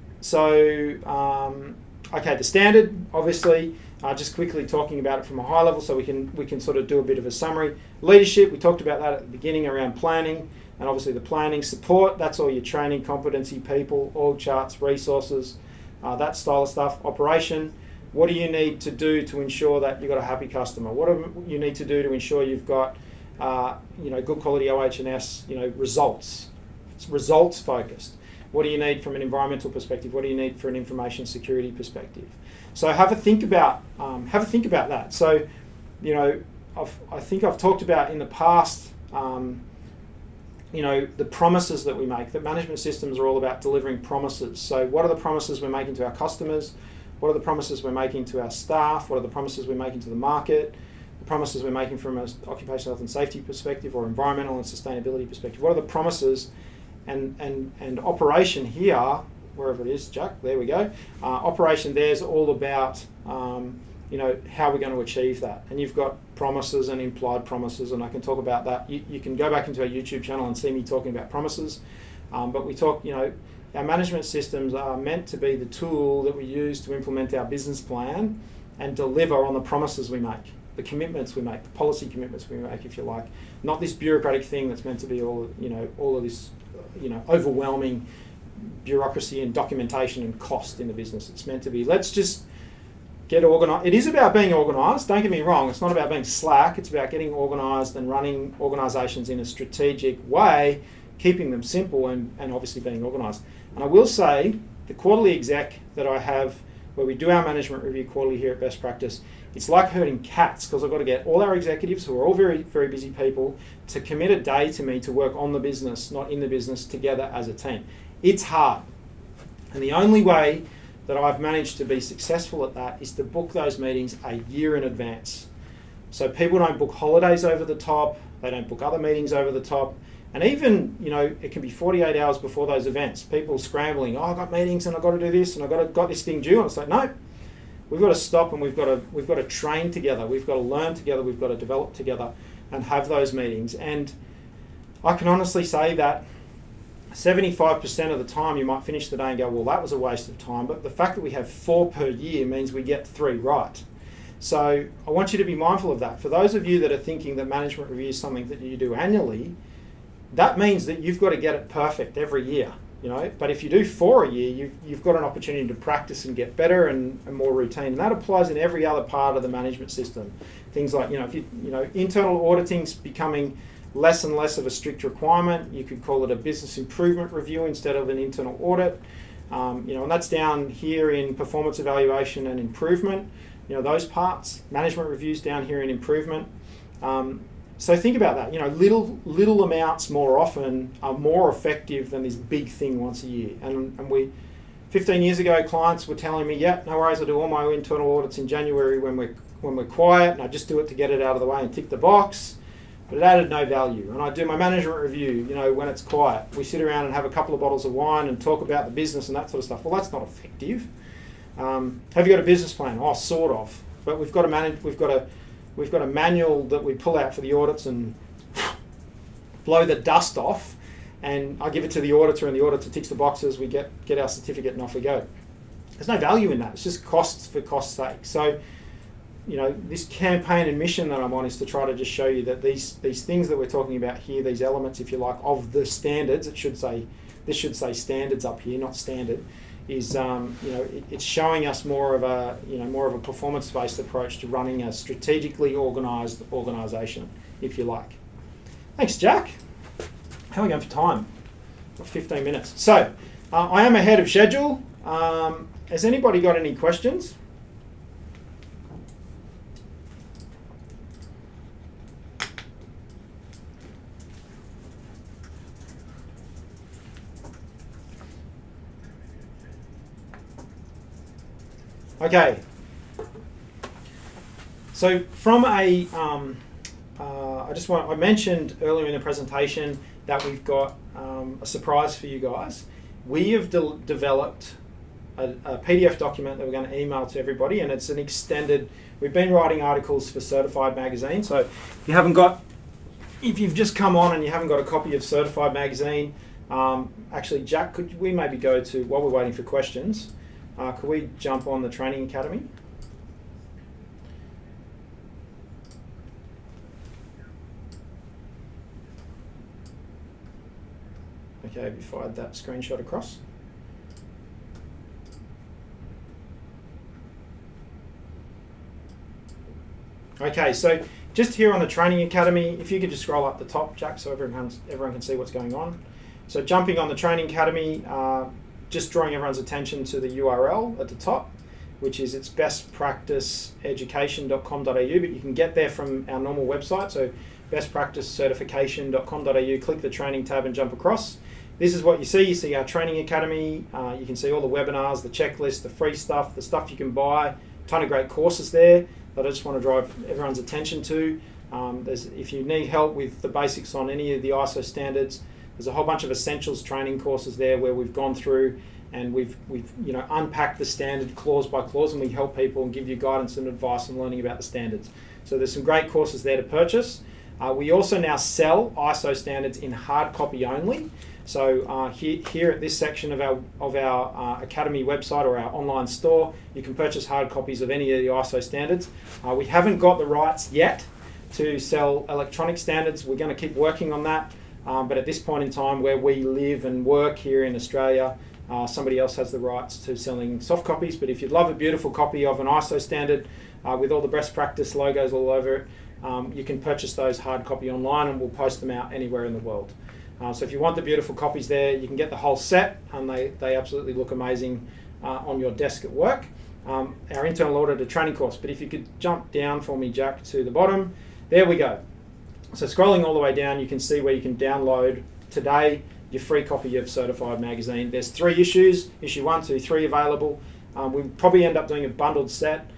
Okay, the standard, obviously, just quickly talking about it from a high level, so we can sort of do a bit of a summary. Leadership, we talked about that at the beginning around planning, and obviously the planning. Support, that's all your training, competency, people, org charts, resources, that style of stuff. Operation, what do you need to do to ensure that you've got a happy customer? What do you need to do to ensure you've got good quality OH&S, results? It's results focused. What do you need from an environmental perspective? What do you need for an information security perspective? So have a think about that. So, I think I've talked about in the past, the promises that we make. That management systems are all about delivering promises. So what are the promises we're making to our customers? What are the promises we're making to our staff? What are the promises we're making to the market? The promises we're making from an occupational health and safety perspective or environmental and sustainability perspective? What are the promises and operation here, wherever it is, Jack, there we go. Operation there is all about, how we're going to achieve that. And you've got promises and implied promises, and I can talk about that. You can go back into our YouTube channel and see me talking about promises. But we talk, our management systems are meant to be the tool that we use to implement our business plan and deliver on the promises we make, the commitments we make, the policy commitments we make, if you like. Not this bureaucratic thing that's meant to be all of this, overwhelming bureaucracy and documentation and cost in the business. It's meant to be, let's just get organised. It is about being organised, don't get me wrong. It's not about being slack. It's about getting organised and running organisations in a strategic way, keeping them simple and obviously being organised. And I will say, the quarterly exec that I have, where we do our management review quarterly here at Best Practice, it's like herding cats, because I've got to get all our executives, who are all very, very busy people, to commit a day to me to work on the business, not in the business, together as a team. It's hard. And the only way that I've managed to be successful at that is to book those meetings a year in advance. So people don't book holidays over the top, they don't book other meetings over the top, and even, it can be 48 hours before those events, people scrambling, I've got meetings and I've got to do this and I've got this thing due, and it's like, no, we've got to stop and we've got to train together, we've got to learn together, we've got to develop together and have those meetings. And I can honestly say that 75% of the time you might finish the day and go, well, that was a waste of time, but the fact that we have 4 per year means we get 3 right. So I want you to be mindful of that. For those of you that are thinking that management review is something that you do annually, that means that you've got to get it perfect every year, But if you do 4 a year, you've got an opportunity to practice and get better and more routine. And that applies in every other part of the management system. Things like, internal auditing's becoming less and less of a strict requirement. You could call it a business improvement review instead of an internal audit. And that's down here in performance evaluation and improvement. Those parts. Management reviews down here in improvement. So think about that. Little amounts more often are more effective than this big thing once a year. And 15 years ago, clients were telling me, yeah, no worries, I do all my internal audits in January when we're quiet, and I just do it to get it out of the way and tick the box. But it added no value. And I do my management review, when it's quiet. We sit around and have a couple of bottles of wine and talk about the business and that sort of stuff. Well, that's not effective. Have you got a business plan? Oh, sort of. But we've got a manual that we pull out for the audits and blow the dust off, and I give it to the auditor, and the auditor ticks the boxes, we get our certificate, and off we go. There's no value in that. It's just costs for cost's sake. So, this campaign and mission that I'm on is to try to just show you that these things that we're talking about here, these elements, if you like, of the standards, this should say standards up here, not standard, is it's showing us more of a performance-based approach to running a strategically organised organisation, if you like. Thanks, Jack. How are we going for time? Got 15 minutes. So I am ahead of schedule. Has anybody got any questions? Okay. So from a, I mentioned earlier in the presentation that we've got a surprise for you guys. We have developed a PDF document that we're going to email to everybody, and it's an extended. We've been writing articles for Certified Magazine, so if you've just come on and you haven't got a copy of Certified Magazine, actually, Jack, could we maybe go to, while we're waiting for questions, could we jump on the Training Academy? Okay, have you fired that screenshot across? Okay, so just here on the Training Academy, if you could just scroll up the top, Jack, so everyone can see what's going on. So jumping on the Training Academy, just drawing everyone's attention to the URL at the top, which is it's bestpracticeeducation.com.au, but you can get there from our normal website, so bestpracticecertification.com.au, click the training tab and jump across. This is what you see. You see our Training Academy, you can see all the webinars, the checklist, the free stuff, the stuff you can buy, a ton of great courses there that I just want to drive everyone's attention to. If you need help with the basics on any of the ISO standards, there's a whole bunch of essentials training courses there where we've gone through and we've unpacked the standard clause by clause, and we help people and give you guidance and advice on learning about the standards. So there's some great courses there to purchase. We also now sell ISO standards in hard copy only. So here at this section of our Academy website or our online store, you can purchase hard copies of any of the ISO standards. We haven't got the rights yet to sell electronic standards. We're going to keep working on that. But at this point in time, where we live and work here in Australia, somebody else has the rights to selling soft copies. But if you'd love a beautiful copy of an ISO standard with all the best practice logos all over it, you can purchase those hard copy online, and we'll post them out anywhere in the world. So if you want the beautiful copies there, you can get the whole set, and they absolutely look amazing on your desk at work. Our internal auditor training course. But if you could jump down for me, Jack, to the bottom, there we go. So scrolling all the way down, you can see where you can download today your free copy of Certified Magazine. There's 3 issues, issue 1, 2, 3 available. We'll probably end up doing a bundled set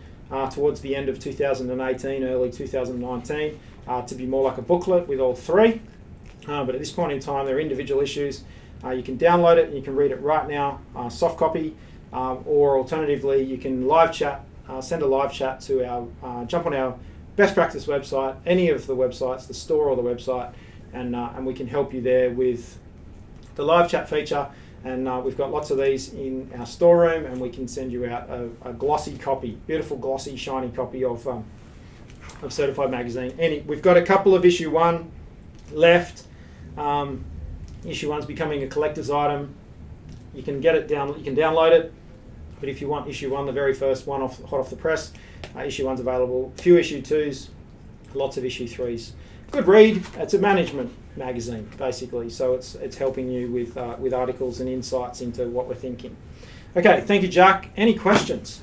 towards the end of 2018, early 2019, to be more like a booklet with all 3. But at this point in time, they're individual issues. You can download it and you can read it right now, soft copy, or alternatively, you can live chat, send a live chat to our, jump on our Best Practice website, any of the websites, the store or the website, and we can help you there with the live chat feature. And we've got lots of these in our storeroom, and we can send you out a glossy copy, beautiful glossy shiny copy of Certified Magazine. We've got a couple of issue 1 left. Issue 1's becoming a collector's item. You can get it down. You can download it. But if you want issue 1, the very first one hot off the press, issue 1's available. Few issue 2s, lots of issue 3s. Good read. It's a management magazine basically, so it's helping you with articles and insights into what we're thinking. Okay, thank you, Jack. Any questions?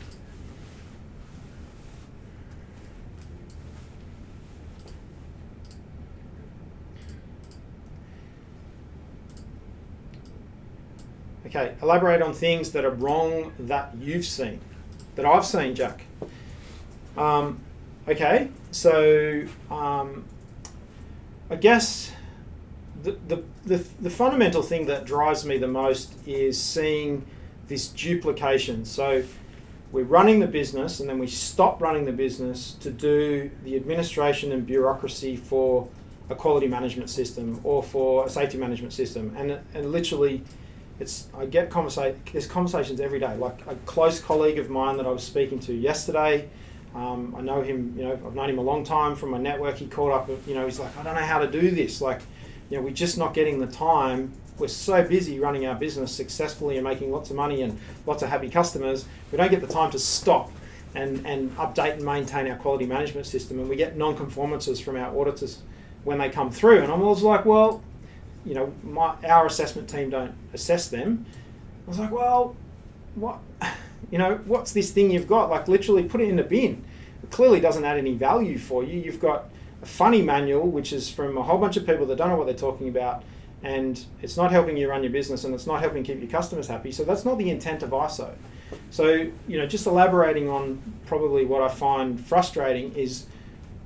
Okay, elaborate on things that are wrong that you've seen, that I've seen, Jack. Okay, so I guess the fundamental thing that drives me the most is seeing this duplication. So we're running the business and then we stop running the business to do the administration and bureaucracy for a quality management system or for a safety management system. And literally, I get there's conversations every day. Like a close colleague of mine that I was speaking to yesterday, I know him, I've known him a long time from my network. He called up, he's like, I don't know how to do this. Like, we're just not getting the time we're so busy running our business successfully and making lots of money and lots of happy customers, we don't get the time to stop and update and maintain our quality management system. And we get non-conformances from our auditors when they come through. And I'm always like, well, you know, our assessment team don't assess them. I was like, well, what, you know, what's this thing you've got? Like, literally put it in the bin. It clearly doesn't add any value for you. You've got a funny manual, which is from a whole bunch of people that don't know what they're talking about, and it's not helping you run your business, and it's not helping keep your customers happy. So that's not the intent of ISO. So, you know, just elaborating on probably what I find frustrating is,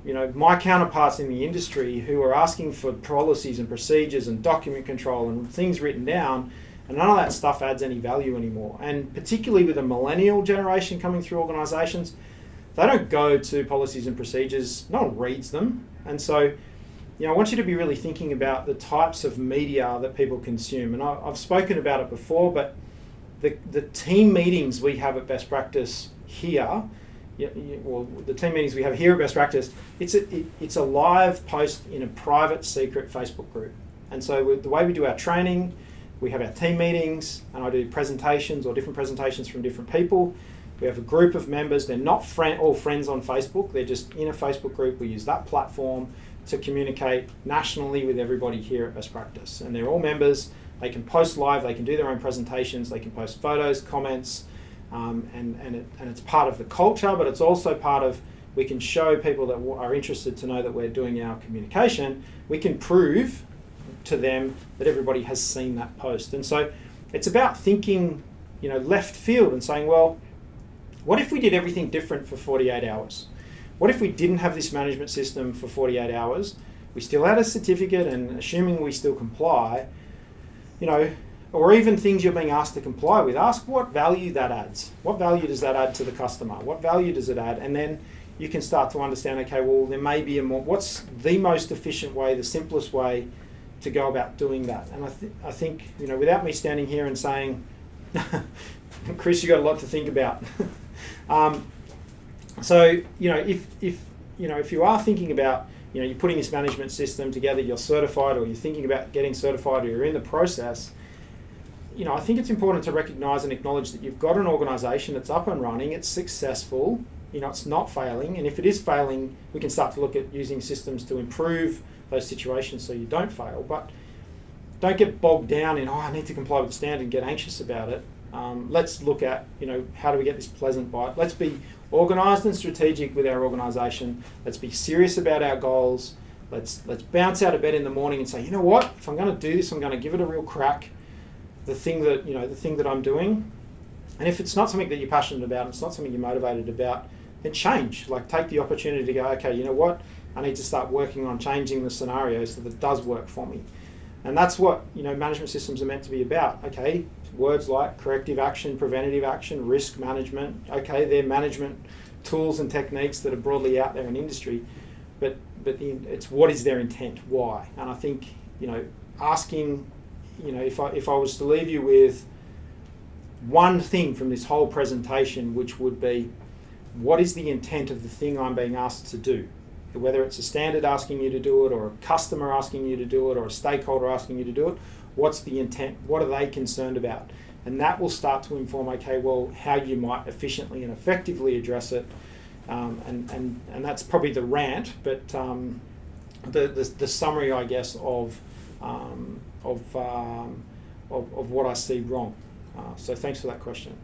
you know, my counterparts in the industry who are asking for policies and procedures and document control and things written down, and none of that stuff adds any value anymore. And particularly with a millennial generation coming through organisations, they don't go to policies and procedures, no one reads them. And so, you know, I want you to be really thinking about the types of media that people consume. And I've spoken about it before, but the team meetings we have at Best Practice here, well, the team meetings we have here at Best Practice, it's a live post in a private, secret Facebook group. And so the way we do our training, we have our team meetings, and I do presentations or different presentations from different people. We have a group of members. They're not all friends on Facebook. They're just in a Facebook group. We use that platform to communicate nationally with everybody here at Best Practice. And they're all members. They can post live. They can do their own presentations. They can post photos, comments, and it's part of the culture, but it's also part of, we can show people that are interested to know that we're doing our communication. We can prove to them that everybody has seen that post. And so it's about thinking, you know, left field and saying, well, what if we did everything different for 48 hours? What if we didn't have this management system for 48 hours? We still had a certificate, and assuming we still comply, you know, or even things you're being asked to comply with, ask what value that adds. What value does that add to the customer? What value does it add? And then you can start to understand, okay, well, there may be what's the most efficient way, the simplest way to go about doing that. And I think, you know, without me standing here and saying, Chris, you got a lot to think about. So, you know, if you are thinking about, you know, you're putting this management system together, you're certified, or you're thinking about getting certified, or you're in the process, you know, I think it's important to recognise and acknowledge that you've got an organisation that's up and running, it's successful, you know, it's not failing, and if it is failing, we can start to look at using systems to improve those situations so you don't fail. But don't get bogged down in, I need to comply with the standard, and get anxious about it. Let's look at, you know, how do we get this pleasant bite? Let's be organised and strategic with our organisation. Let's be serious about our goals. Let's bounce out of bed in the morning and say, you know what, if I'm going to do this, I'm going to give it a real crack. The thing that I'm doing, and if it's not something that you're passionate about, it's not something you're motivated about, then change. Like, take the opportunity to go, okay, you know what, I need to start working on changing the scenario so that it does work for me. And that's what, you know, management systems are meant to be about. Okay, words like corrective action, preventative action, risk management, okay, they're management tools and techniques that are broadly out there in industry, but it's what is their intent, why? And I think, you know, asking, you know, if I was to leave you with one thing from this whole presentation, which would be, what is the intent of the thing I'm being asked to do? Whether it's a standard asking you to do it, or a customer asking you to do it, or a stakeholder asking you to do it, what's the intent? What are they concerned about? And that will start to inform, okay, well, how you might efficiently and effectively address it. And that's probably the rant, but the summary, I guess, of what I see wrong. So thanks for that question.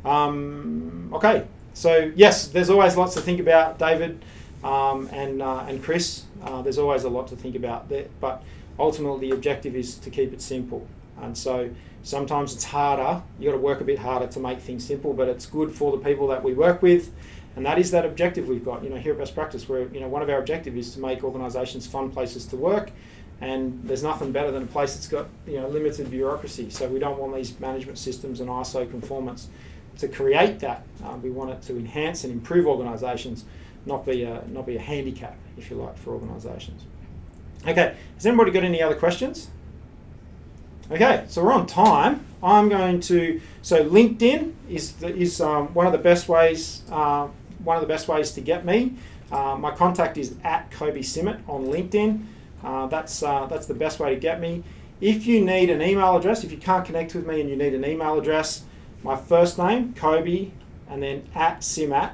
Okay, so yes, there's always lots to think about, David and Chris. There's always a lot to think about there, but ultimately the objective is to keep it simple. And so sometimes it's harder. You got to work a bit harder to make things simple, but it's good for the people that we work with. And that is that objective we've got. You know, here at Best Practice, where, you know, one of our objectives is to make organisations fun places to work. And there's nothing better than a place that's got, you know, limited bureaucracy. So we don't want these management systems and ISO conformance to create that. We want it to enhance and improve organisations, not be a handicap, if you like, for organisations. Okay, has anybody got any other questions? Okay, so we're on time. I'm going to, so LinkedIn is one of the best ways. One of the best ways to get me. My contact is @Kobe Simmet on LinkedIn. That's the best way to get me. If you need an email address, if you can't connect with me and you need an email address, my first name, Kobe, and then @simat.com.au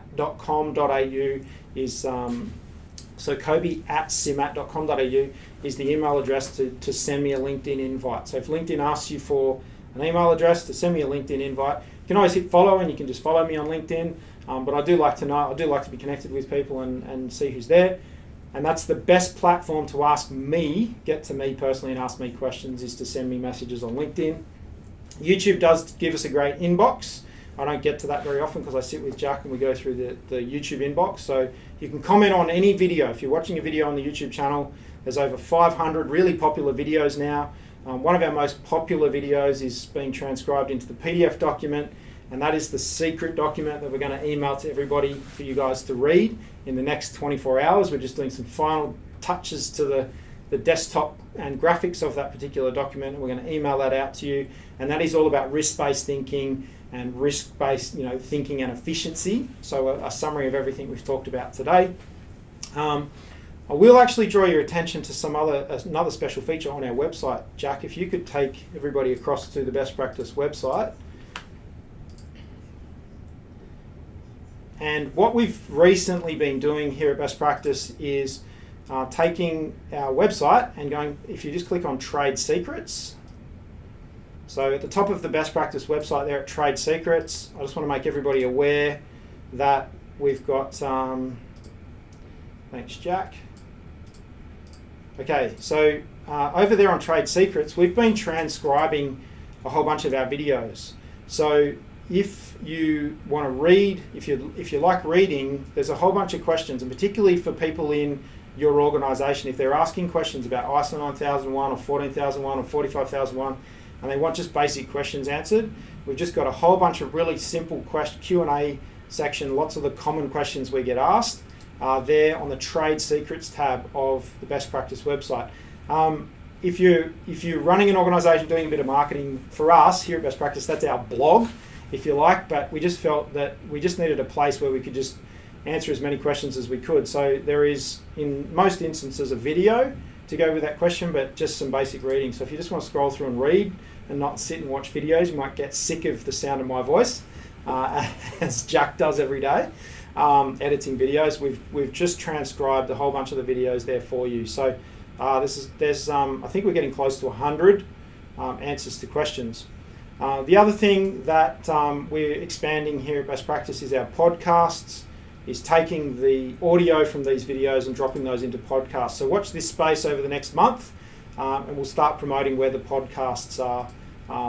is, so Kobe@simat.com.au is the email address to send me a LinkedIn invite. So if LinkedIn asks you for an email address to send me a LinkedIn invite, you can always hit follow and you can just follow me on LinkedIn. But I do like to be connected with people and see who's there. And that's the best platform to get to me personally and ask me questions, is to send me messages on LinkedIn. YouTube does give us a great inbox. I don't get to that very often because I sit with Jack and we go through the YouTube inbox. So you can comment on any video. If you're watching a video on the YouTube channel, there's over 500 really popular videos now. One of our most popular videos is being transcribed into the PDF document, and that is the secret document that we're going to email to everybody for you guys to read in the next 24 hours. We're just doing some final touches to the desktop and graphics of that particular document, and we're going to email that out to you. And that is all about risk-based thinking and risk-based thinking and efficiency. So a summary of everything we've talked about today. I will actually draw your attention to another special feature on our website. Jack, if you could take everybody across to the Best Practice website. And what we've recently been doing here at Best Practice is taking our website and going, if you just click on Trade Secrets. So at the top of the Best Practice website there at Trade Secrets, I just want to make everybody aware that we've got, thanks Jack. Okay, so over there on Trade Secrets, we've been transcribing a whole bunch of our videos. So if you want to read, if you like reading, there's a whole bunch of questions, and particularly for people in your organisation, if they're asking questions about ISO 9001 or 14001 or 45001, and they want just basic questions answered, we've just got a whole bunch of really simple Q&A section, lots of the common questions we get asked. There on the Trade Secrets tab of the Best Practice website. If you're running an organisation doing a bit of marketing, for us here at Best Practice, that's our blog, if you like, but we just felt that we just needed a place where we could just answer as many questions as we could. So there is, in most instances, a video to go with that question, but just some basic reading. So if you just want to scroll through and read and not sit and watch videos, you might get sick of the sound of my voice, as Jack does every day. Editing videos, we've just transcribed a whole bunch of the videos there for you. So there's I think we're getting close to 100 answers to questions. The other thing that we're expanding here at Best Practice is our podcasts, is taking the audio from these videos and dropping those into podcasts. So watch this space over the next month, and we'll start promoting where the podcasts are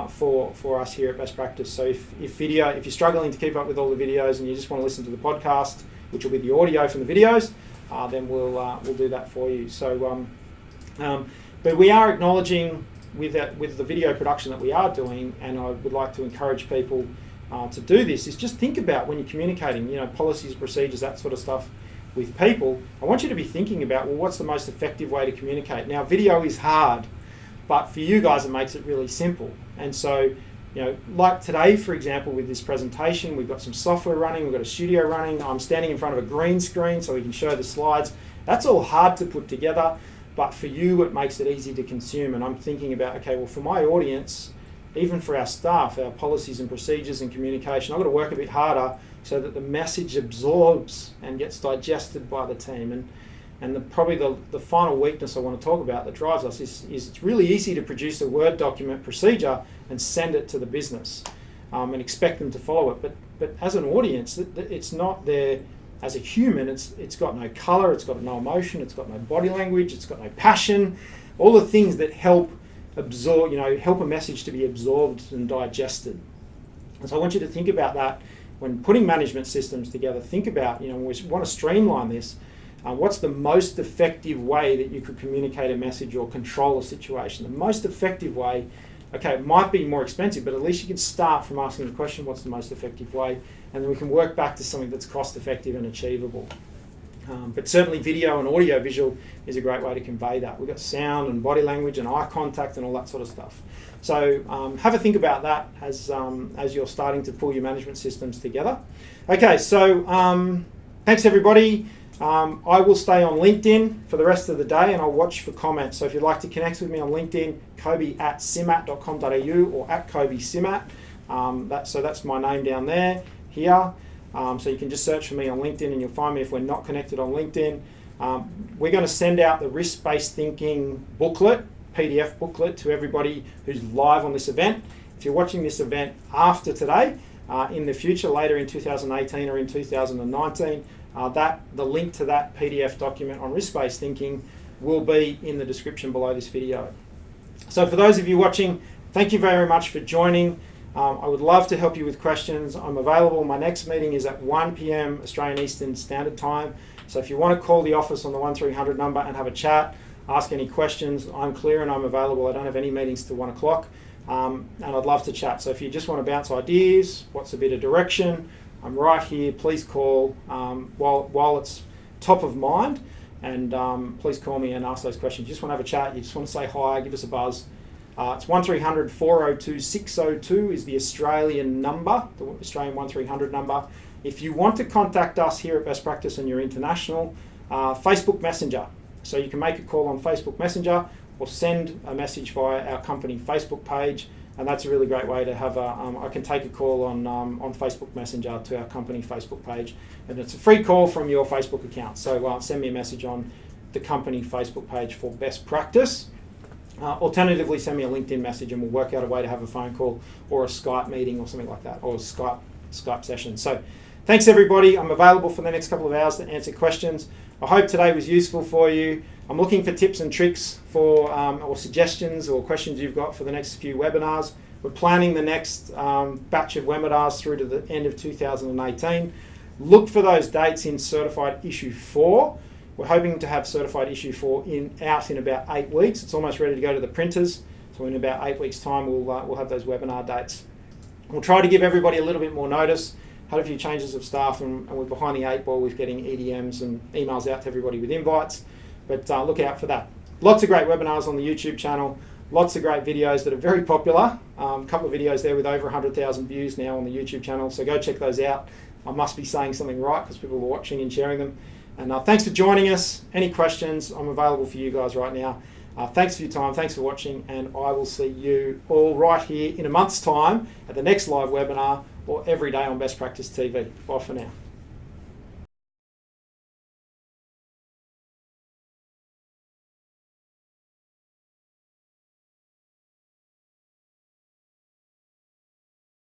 for us here at Best Practice. So if you're struggling to keep up with all the videos and you just want to listen to the podcast, which will be the audio from the videos, then we'll do that for you. So, but we are acknowledging with the video production that we are doing, and I would like to encourage people to do this, is just think about when you're communicating, policies, procedures, that sort of stuff with people. I want you to be thinking about, well, what's the most effective way to communicate? Now, video is hard, but for you guys, it makes it really simple. And so, like today, for example, with this presentation, we've got some software running, we've got a studio running, I'm standing in front of a green screen so we can show the slides. That's all hard to put together, but for you, it makes it easy to consume. And I'm thinking about, okay, well, for my audience, even for our staff, our policies and procedures and communication, I've got to work a bit harder so that the message absorbs and gets digested by the team. And probably the final weakness I want to talk about that drives us is it's really easy to produce a Word document procedure and send it to the business and expect them to follow it. But as an audience, it's not there. As a human, it's got no colour, it's got no emotion, it's got no body language, it's got no passion, all the things that help absorb, help a message to be absorbed and digested. And so I want you to think about that when putting management systems together. Think about, we want to streamline this. What's the most effective way that you could communicate a message or control a situation? The most effective way, okay, it might be more expensive, but at least you can start from asking the question, what's the most effective way? And then we can work back to something that's cost effective and achievable. But certainly video and audio visual is a great way to convey that. We've got sound and body language and eye contact and all that sort of stuff. So have a think about that as you're starting to pull your management systems together. Okay, so thanks everybody. I will stay on LinkedIn for the rest of the day and I'll watch for comments. So if you'd like to connect with me on LinkedIn, kobe@simat.com.au or @KobeSimat. So that's my name down there, here. So you can just search for me on LinkedIn and you'll find me if we're not connected on LinkedIn. We're going to send out the risk-based thinking booklet, PDF booklet, to everybody who's live on this event. If you're watching this event after today, in the future, later in 2018 or in 2019, the link to that PDF document on risk-based thinking will be in the description below this video. So for those of you watching, thank you very much for joining. I would love to help you with questions. I'm available. My next meeting is at 1 p.m. Australian Eastern Standard Time. So if you want to call the office on the 1300 number and have a chat, ask any questions, I'm clear and I'm available. I don't have any meetings till 1 o'clock. And I'd love to chat. So if you just want to bounce ideas, what's a bit of direction, I'm right here. Please call while it's top of mind, and please call me and ask those questions. You just want to have a chat, you just want to say hi, give us a buzz. It's 1300 402 602 is the Australian number, the Australian 1300 number. If you want to contact us here at Best Practice and you're international, Facebook Messenger. So you can make a call on Facebook Messenger or send a message via our company Facebook page, and that's a really great way to have I can take a call on Facebook Messenger to our company Facebook page, and it's a free call from your Facebook account. So send me a message on the company Facebook page for Best Practice. Alternatively, send me a LinkedIn message and we'll work out a way to have a phone call or a Skype meeting or something like that, or a Skype session. So thanks everybody. I'm available for the next couple of hours to answer questions. I hope today was useful for you. I'm looking for tips and tricks for or suggestions or questions you've got for the next few webinars. We're planning the next batch of webinars through to the end of 2018. Look for those dates in Certified Issue 4. We're hoping to have Certified Issue 4 out in about 8 weeks. It's almost ready to go to the printers. So in about 8 weeks' time, we'll have those webinar dates. We'll try to give everybody a little bit more notice. Had a few changes of staff, and we're behind the 8 ball with getting EDMs and emails out to everybody with invites. But look out for that. Lots of great webinars on the YouTube channel. Lots of great videos that are very popular. A couple of videos there with over 100,000 views now on the YouTube channel. So go check those out. I must be saying something right because people are watching and sharing them. And thanks for joining us. Any questions, I'm available for you guys right now. Thanks for your time, thanks for watching, and I will see you all right here in a month's time at the next live webinar or every day on Best Practice TV. Bye for now.